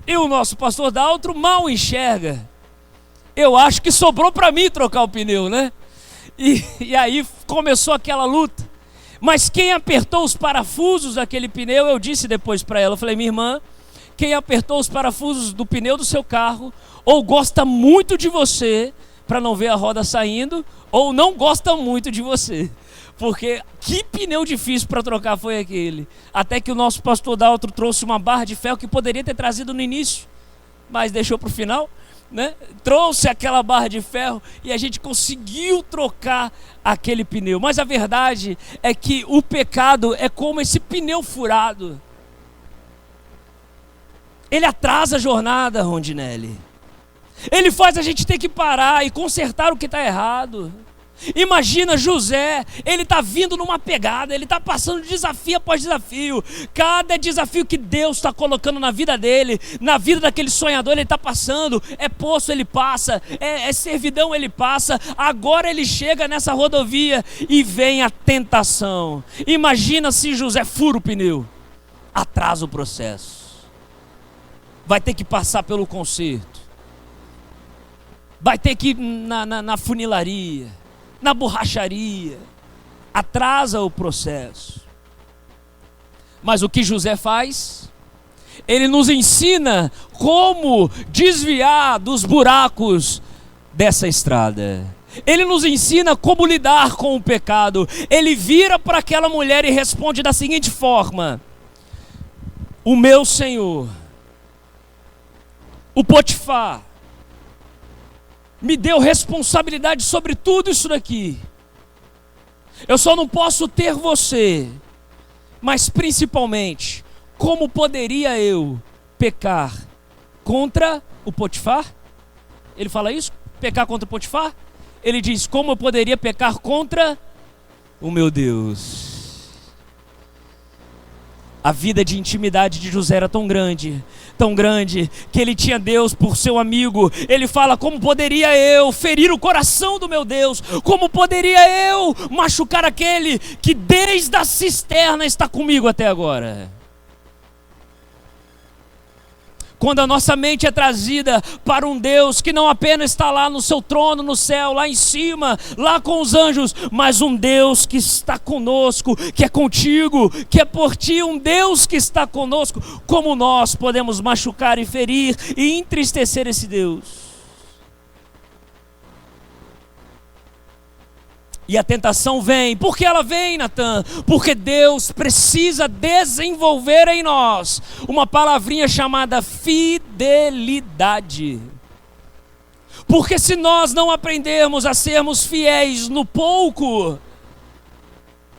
E o nosso pastor Daltro mal enxerga. Eu acho que sobrou para mim trocar o pneu, né? E aí começou aquela luta. Mas quem apertou os parafusos daquele pneu, eu disse depois para ela, eu falei, minha irmã, quem apertou os parafusos do pneu do seu carro, ou gosta muito de você, para não ver a roda saindo, ou não gosta muito de você. Porque que pneu difícil para trocar foi aquele. Até que o nosso pastor Daltro trouxe uma barra de ferro que poderia ter trazido no início, mas deixou para o final, né? Trouxe aquela barra de ferro e a gente conseguiu trocar aquele pneu. Mas a verdade é que o pecado é como esse pneu furado. Ele atrasa a jornada, Rondinelli. Ele faz a gente ter que parar e consertar o que está errado. Imagina José, ele está vindo numa pegada, ele está passando desafio após desafio. Cada desafio que Deus está colocando na vida dele, na vida daquele sonhador, ele está passando. É poço, ele passa, é servidão, ele passa. Agora ele chega nessa rodovia e vem a tentação. Imagina se José fura o pneu, atrasa o processo, vai ter que passar pelo conserto, vai ter que ir na funilaria, na borracharia, atrasa o processo. Mas o que José faz? Ele nos ensina como desviar dos buracos dessa estrada. Ele nos ensina como lidar com o pecado. Ele vira para aquela mulher e responde da seguinte forma: o meu senhor, o Potifar, me deu responsabilidade sobre tudo isso daqui. Eu só não posso ter você, mas principalmente, como poderia eu pecar contra o Potifar? Ele fala isso? Pecar contra o Potifar? Ele diz, como eu poderia pecar contra o meu Deus? A vida de intimidade de José era tão grande, que ele tinha Deus por seu amigo. Ele fala, como poderia eu ferir o coração do meu Deus? Como poderia eu machucar aquele que desde a cisterna está comigo até agora? Quando a nossa mente é trazida para um Deus que não apenas está lá no seu trono, no céu, lá em cima, lá com os anjos, mas um Deus que está conosco, que é contigo, que é por ti, um Deus que está conosco, como nós podemos machucar e ferir e entristecer esse Deus? E a tentação vem. Por que ela vem, Natan? Porque Deus precisa desenvolver em nós uma palavrinha chamada fidelidade. Porque se nós não aprendermos a sermos fiéis no pouco,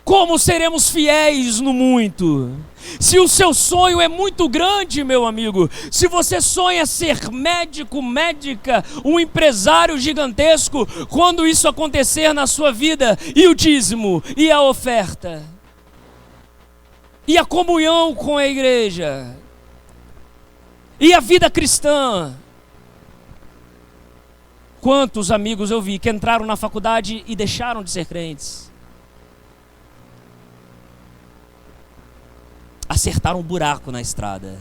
como seremos fiéis no muito? Se o seu sonho é muito grande, meu amigo, se você sonha ser médico, médica, um empresário gigantesco, quando isso acontecer na sua vida, e o dízimo, e a oferta? e a comunhão com a igreja, e a vida cristã. Quantos amigos eu vi que entraram na faculdade e deixaram de ser crentes? Acertaram um buraco na estrada.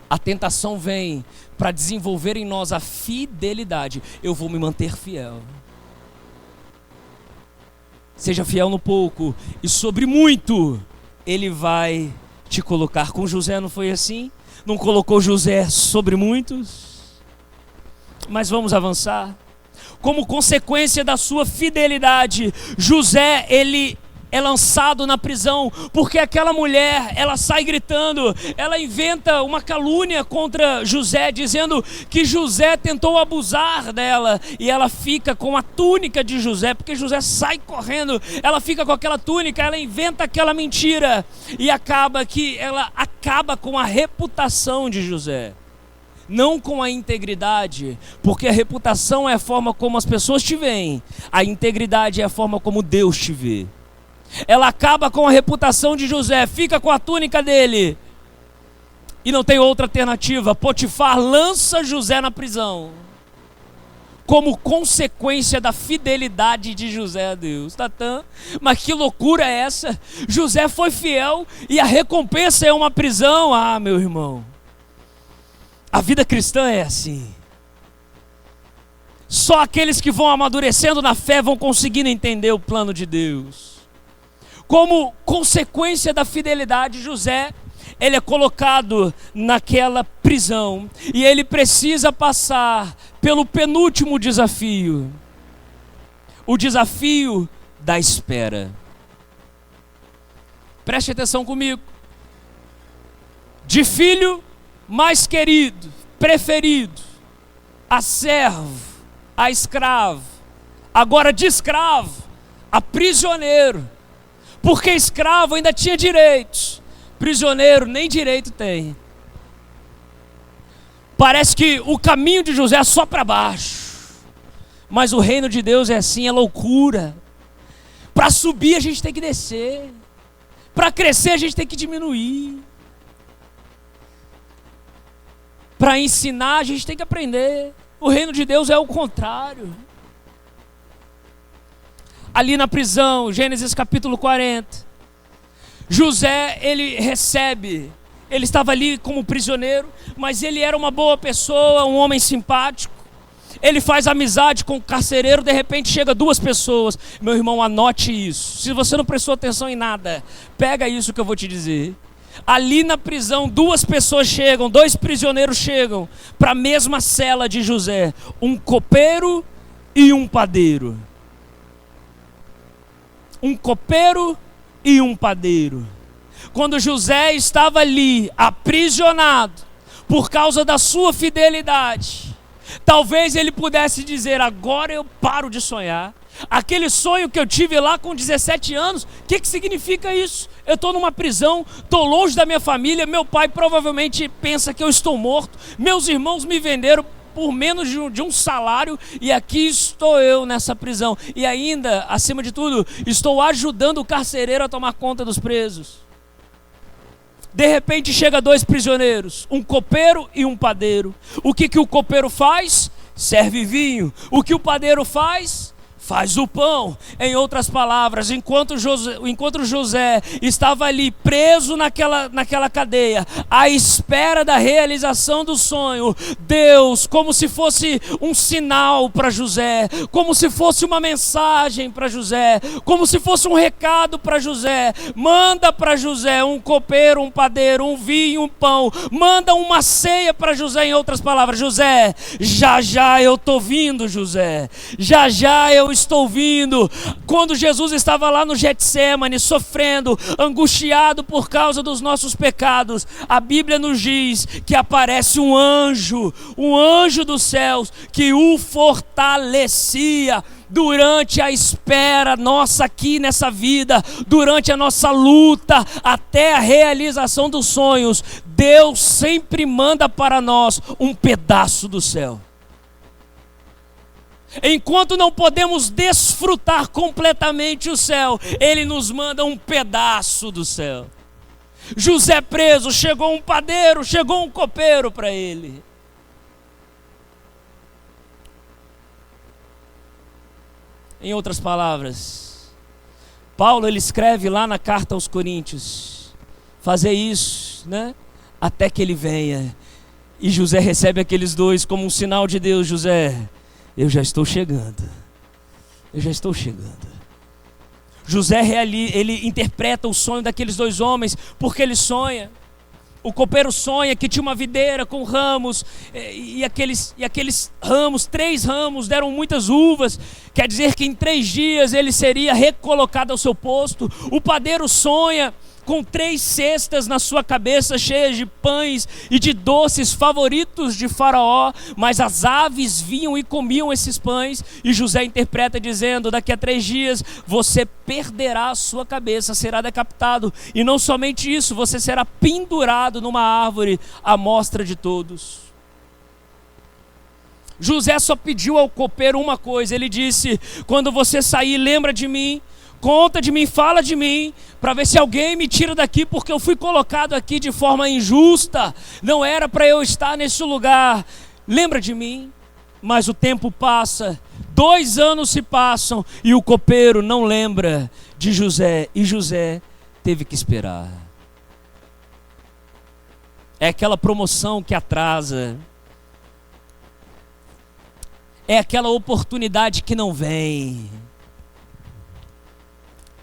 A tentação vem para desenvolver em nós a fidelidade. Eu vou me manter fiel. Seja fiel no pouco, e sobre muito Ele vai te colocar. Com José não foi assim? Não colocou José sobre muitos? Mas vamos avançar. Como consequência da sua fidelidade, José, ele é lançado na prisão, porque aquela mulher, ela sai gritando, ela inventa uma calúnia contra José, dizendo que José tentou abusar dela, e ela fica com a túnica de José, porque José sai correndo, ela fica com aquela túnica, ela inventa aquela mentira, e acaba que ela acaba com a reputação de José, não com a integridade, porque a reputação é a forma como as pessoas te veem, a integridade é a forma como Deus te vê. Ela acaba com a reputação de José, fica com a túnica dele, e não tem outra alternativa. Potifar lança José na prisão, como consequência da fidelidade de José a Deus. Tatã, mas que loucura é essa? José foi fiel e a recompensa é uma prisão. Ah, meu irmão, a vida cristã é assim. Só aqueles que vão amadurecendo na fé vão conseguindo entender o plano de Deus. Como consequência da fidelidade, José, ele é colocado naquela prisão, e ele precisa passar pelo penúltimo desafio, o desafio da espera. Preste atenção comigo. De filho mais querido, preferido, a servo, a escravo, agora de escravo a prisioneiro. Porque escravo ainda tinha direitos, prisioneiro nem direito tem. Parece que o caminho de José é só para baixo, mas o reino de Deus é assim, é loucura. Para subir a gente tem que descer, para crescer a gente tem que diminuir, para ensinar a gente tem que aprender. O reino de Deus é o contrário. Ali na prisão, Gênesis capítulo 40, José, ele estava ali como prisioneiro, mas ele era uma boa pessoa, um homem simpático. Ele faz amizade com o carcereiro, de repente chega duas pessoas. Meu irmão, anote isso. Se você não prestou atenção em nada, pega isso que eu vou te dizer. Ali na prisão, duas pessoas chegam, dois prisioneiros chegam para a mesma cela de José, um copeiro e um padeiro. Um copeiro e um padeiro. Quando José estava ali, aprisionado, por causa da sua fidelidade, talvez ele pudesse dizer: agora eu paro de sonhar. Aquele sonho que eu tive lá com 17 anos, o que significa isso? Eu estou numa prisão, estou longe da minha família, meu pai provavelmente pensa que eu estou morto, meus irmãos me venderam por menos de um salário, e aqui estou eu nessa prisão, e ainda, acima de tudo, estou ajudando o carcereiro a tomar conta dos presos. De repente chega dois prisioneiros, um copeiro e um padeiro. O que o copeiro faz? Serve vinho. O que o padeiro faz? Faz o pão. Em outras palavras, enquanto José estava ali preso naquela cadeia, à espera da realização do sonho, Deus, como se fosse um sinal para José, como se fosse uma mensagem para José, como se fosse um recado para José, manda para José um copeiro, um padeiro, um vinho, um pão, manda uma ceia para José. Em outras palavras, José, já já eu estou vindo, José, já já eu estou vindo. Quando Jesus estava lá no Getsémani, sofrendo, angustiado por causa dos nossos pecados, a Bíblia nos diz que aparece um anjo dos céus, que o fortalecia durante a espera nossa aqui nessa vida, durante a nossa luta até a realização dos sonhos. Deus sempre manda para nós um pedaço do céu. Enquanto não podemos desfrutar completamente o céu, Ele nos manda um pedaço do céu. José preso, chegou um padeiro, chegou um copeiro para ele. Em outras palavras, Paulo ele escreve lá na carta aos Coríntios, fazer isso, né? Até que ele venha. E José recebe aqueles dois como um sinal de Deus. José, eu já estou chegando. Eu já estou chegando. José ele interpreta o sonho daqueles dois homens, porque ele sonha. O copeiro sonha que tinha uma videira com ramos, e aqueles ramos, 3 ramos, deram muitas uvas. Quer dizer que em 3 dias ele seria recolocado ao seu posto. O padeiro sonha com 3 cestas na sua cabeça, cheias de pães e de doces favoritos de Faraó, mas as aves vinham e comiam esses pães. E José interpreta dizendo: daqui a 3 dias você perderá a sua cabeça, será decapitado, e não somente isso, você será pendurado numa árvore à mostra de todos. José só pediu ao copeiro uma coisa. Ele disse: quando você sair, lembra de mim, conta de mim, fala de mim, para ver se alguém me tira daqui, porque eu fui colocado aqui de forma injusta, não era para eu estar nesse lugar, lembra de mim. Mas o tempo passa, 2 anos se passam, e o copeiro não lembra de José, e José teve que esperar. É aquela promoção que atrasa, é aquela oportunidade que não vem.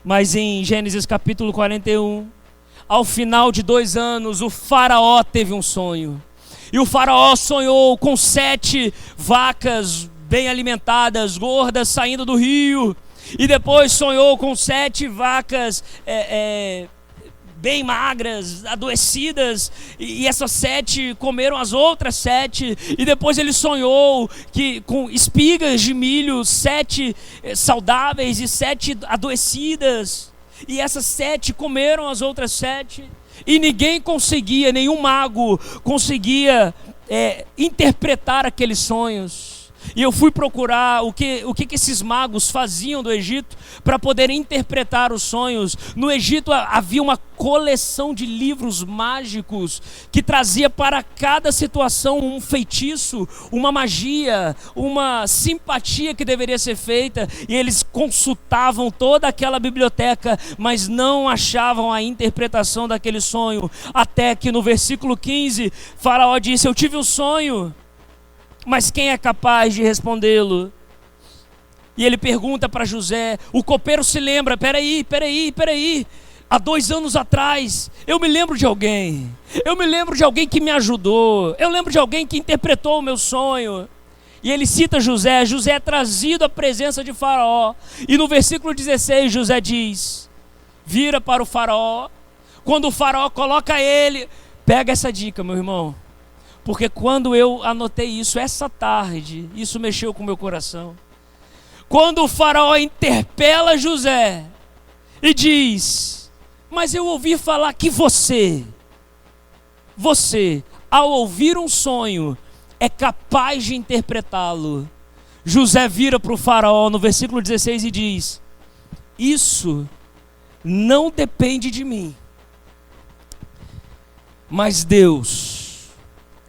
Mas em Gênesis capítulo 41, ao final de 2 anos, o faraó teve um sonho. E o faraó sonhou com 7 vacas bem alimentadas, gordas, saindo do rio. E depois sonhou com 7 vacas bem magras, adoecidas, e essas 7 comeram as outras 7, e depois ele sonhou que com espigas de milho, 7 saudáveis e 7 adoecidas, e essas 7 comeram as outras 7, e ninguém conseguia, nenhum mago conseguia interpretar aqueles sonhos. E eu fui procurar o que esses magos faziam do Egito para poder interpretar os sonhos. No Egito havia uma coleção de livros mágicos que trazia para cada situação um feitiço, uma magia, uma simpatia que deveria ser feita. E eles consultavam toda aquela biblioteca, mas não achavam a interpretação daquele sonho. Até que no versículo 15, Faraó disse: eu tive um sonho, mas quem é capaz de respondê-lo? E ele pergunta para José. O copeiro se lembra: peraí, há 2 anos atrás, eu me lembro de alguém. Eu me lembro de alguém que me ajudou. Eu lembro de alguém que interpretou o meu sonho. E ele cita José. José é trazido à presença de Faraó. E no versículo 16, José diz, vira para o Faraó. Quando o Faraó coloca ele, pega essa dica, meu irmão. Porque quando eu anotei isso essa tarde, isso mexeu com o meu coração. Quando o faraó interpela José e diz: mas eu ouvi falar que você, ao ouvir um sonho, é capaz de interpretá-lo. José vira para o faraó no versículo 16 e diz: isso não depende de mim, mas Deus,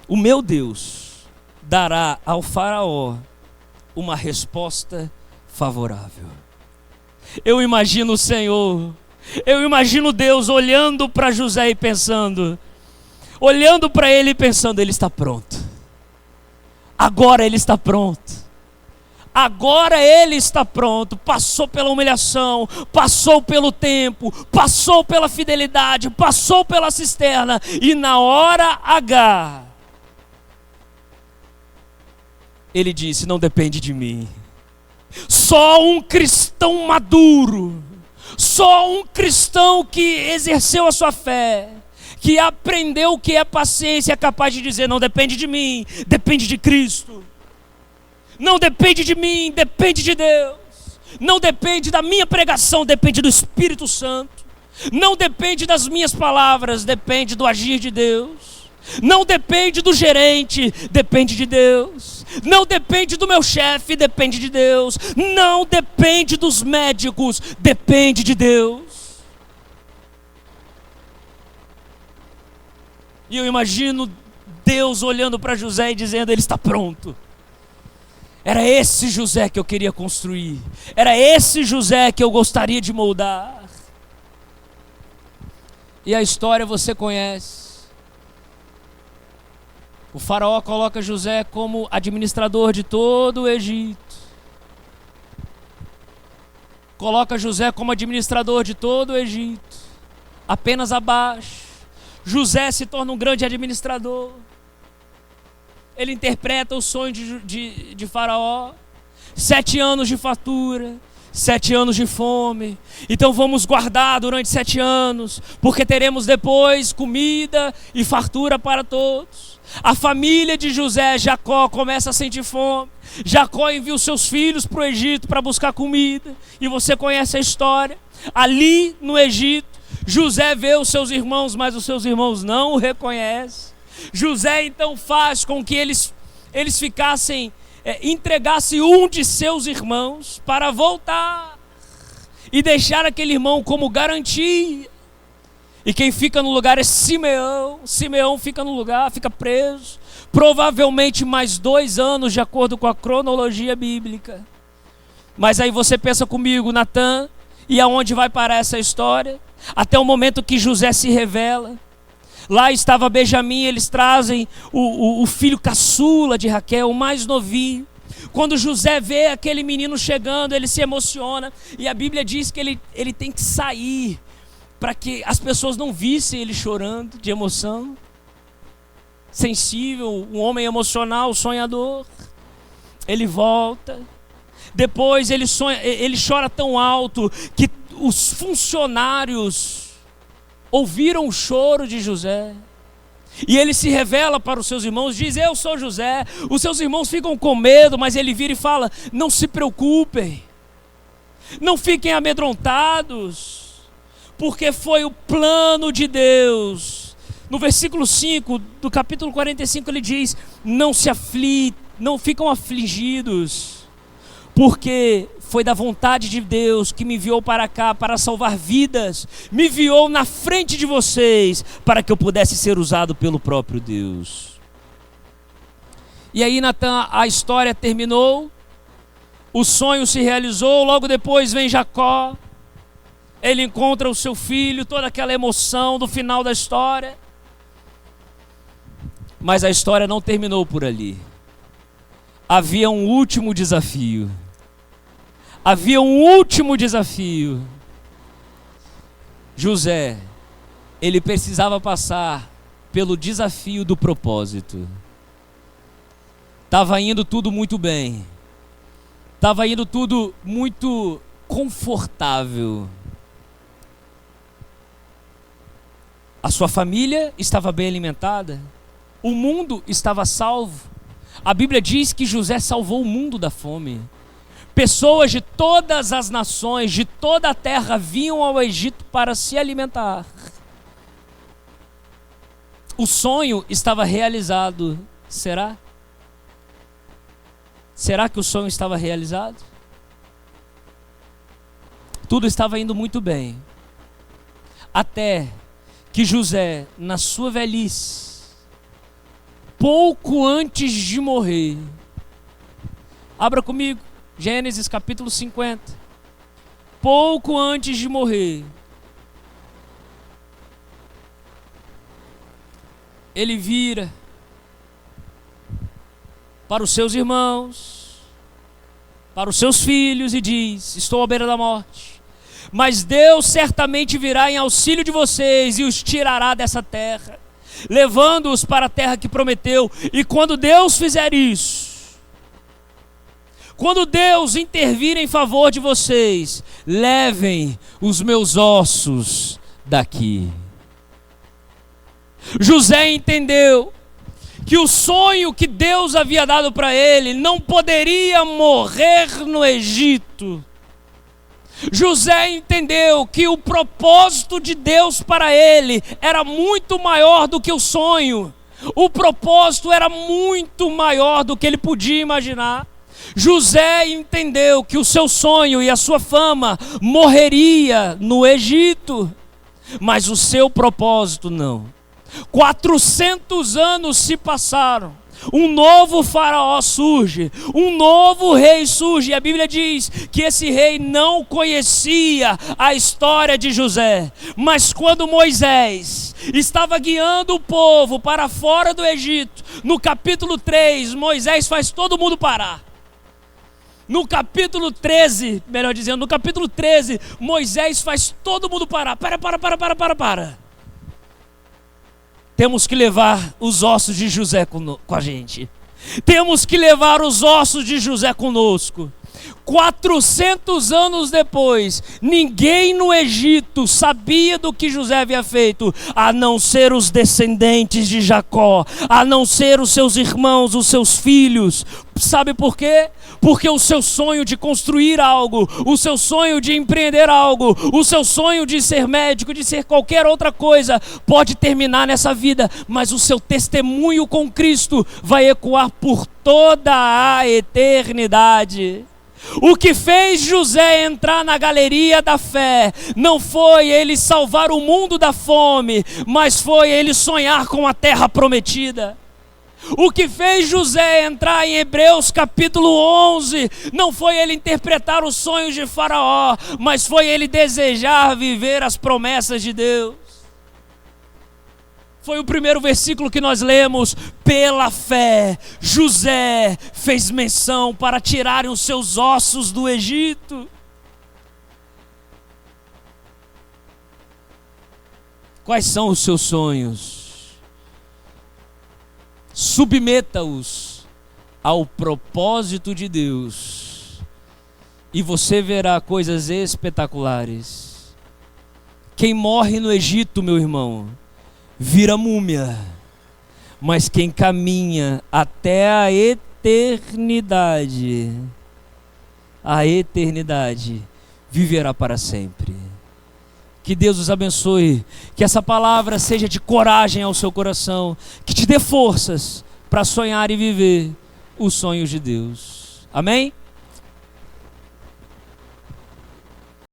o meu Deus, dará ao faraó uma resposta favorável. Eu imagino o Senhor, eu imagino Deus olhando para José e pensando, olhando para ele e pensando: ele está pronto. Agora ele está pronto. Agora ele está pronto. Passou pela humilhação, passou pelo tempo, passou pela fidelidade, passou pela cisterna, e na hora H ele disse: não depende de mim. Só um cristão maduro, só um cristão que exerceu a sua fé, que aprendeu o que é paciência, é capaz de dizer: não depende de mim, depende de Cristo. Não depende de mim, depende de Deus. Não depende da minha pregação, depende do Espírito Santo. Não depende das minhas palavras, depende do agir de Deus. Não depende do gerente, depende de Deus. Não depende do meu chefe, depende de Deus. Não depende dos médicos, depende de Deus. E eu imagino Deus olhando para José e dizendo: ele está pronto. Era esse José que eu queria construir. Era esse José que eu gostaria de moldar. E a história você conhece. O faraó coloca José como administrador de todo o Egito. Coloca José como administrador de todo o Egito. Apenas abaixo. José se torna um grande administrador. Ele interpreta o sonho de Faraó. 7 anos de fartura, 7 anos de fome. Então vamos guardar durante 7 anos, porque teremos depois comida e fartura para todos. A família de José, Jacó, começa a sentir fome. Jacó envia os seus filhos para o Egito para buscar comida. E você conhece a história. Ali no Egito, José vê os seus irmãos, mas os seus irmãos não o reconhecem. José então faz com que eles entregassem um de seus irmãos para voltar e deixar aquele irmão como garantia. E quem fica no lugar é Simeão. Simeão fica no lugar, fica preso, provavelmente mais 2 anos, de acordo com a cronologia bíblica. Mas aí você pensa comigo, Natan, e aonde vai parar essa história? Até o momento que José se revela. Lá estava Benjamim, eles trazem o filho caçula de Raquel, o mais novinho. Quando José vê aquele menino chegando, ele se emociona. E a Bíblia diz que ele tem que sair, para que as pessoas não vissem ele chorando de emoção. Sensível, um homem emocional, sonhador. Ele volta. Depois ele chora tão alto que os funcionários ouviram o choro de José. E ele se revela para os seus irmãos, diz: eu sou José. Os seus irmãos ficam com medo, mas ele vira e fala: não se preocupem, não fiquem amedrontados, porque foi o plano de Deus. No versículo 5 do capítulo 45 ele diz: não ficam afligidos, porque foi da vontade de Deus que me enviou para cá para salvar vidas. Me enviou na frente de vocês para que eu pudesse ser usado pelo próprio Deus. E aí, Natan, a história terminou. O sonho se realizou. Logo depois vem Jacó. Ele encontra o seu filho, toda aquela emoção do final da história. Mas a história não terminou por ali. Havia um último desafio. Havia um último desafio. José, ele precisava passar pelo desafio do propósito. Estava indo tudo muito bem. Estava indo tudo muito confortável. A sua família estava bem alimentada. O mundo estava salvo. A Bíblia diz que José salvou o mundo da fome. Pessoas de todas as nações, de toda a terra, vinham ao Egito para se alimentar. O sonho estava realizado. Será? Será que o sonho estava realizado? Tudo estava indo muito bem. Até que José, na sua velhice, pouco antes de morrer, abra comigo, Gênesis capítulo 50. Pouco antes de morrer, ele vira para os seus irmãos, para os seus filhos e diz: estou à beira da morte, mas Deus certamente virá em auxílio de vocês e os tirará dessa terra, levando-os para a terra que prometeu. E quando Deus fizer isso, quando Deus intervir em favor de vocês, levem os meus ossos daqui. José entendeu que o sonho que Deus havia dado para ele não poderia morrer no Egito. José entendeu que o propósito de Deus para ele era muito maior do que o sonho. O propósito era muito maior do que ele podia imaginar. José entendeu que o seu sonho e a sua fama morreria no Egito, mas o seu propósito não. 400 anos se passaram, um novo faraó surge, um novo rei surge, e a Bíblia diz que esse rei não conhecia a história de José, mas quando Moisés estava guiando o povo para fora do Egito, no capítulo 3, Moisés faz todo mundo parar. No capítulo 13, melhor dizendo, no capítulo 13, Moisés faz todo mundo parar. Para. Temos que levar os ossos de José com a gente. Temos que levar os ossos de José conosco. 400 anos depois, ninguém no Egito sabia do que José havia feito, a não ser os descendentes de Jacó, a não ser os seus irmãos, os seus filhos. Sabe por quê? Porque o seu sonho de construir algo, o seu sonho de empreender algo, o seu sonho de ser médico, de ser qualquer outra coisa, pode terminar nessa vida, mas o seu testemunho com Cristo vai ecoar por toda a eternidade. O que fez José entrar na galeria da fé não foi ele salvar o mundo da fome, mas foi ele sonhar com a terra prometida. O que fez José entrar em Hebreus capítulo 11 não foi ele interpretar os sonhos de Faraó, mas foi ele desejar viver as promessas de Deus. Foi o primeiro versículo que nós lemos. Pela fé, José fez menção para tirarem os seus ossos do Egito. Quais são os seus sonhos? Submeta-os ao propósito de Deus e você verá coisas espetaculares. Quem morre no Egito, meu irmão, vira múmia, mas quem caminha até a eternidade, viverá para sempre. Que Deus os abençoe, que essa palavra seja de coragem ao seu coração, que te dê forças para sonhar e viver os sonhos de Deus. Amém?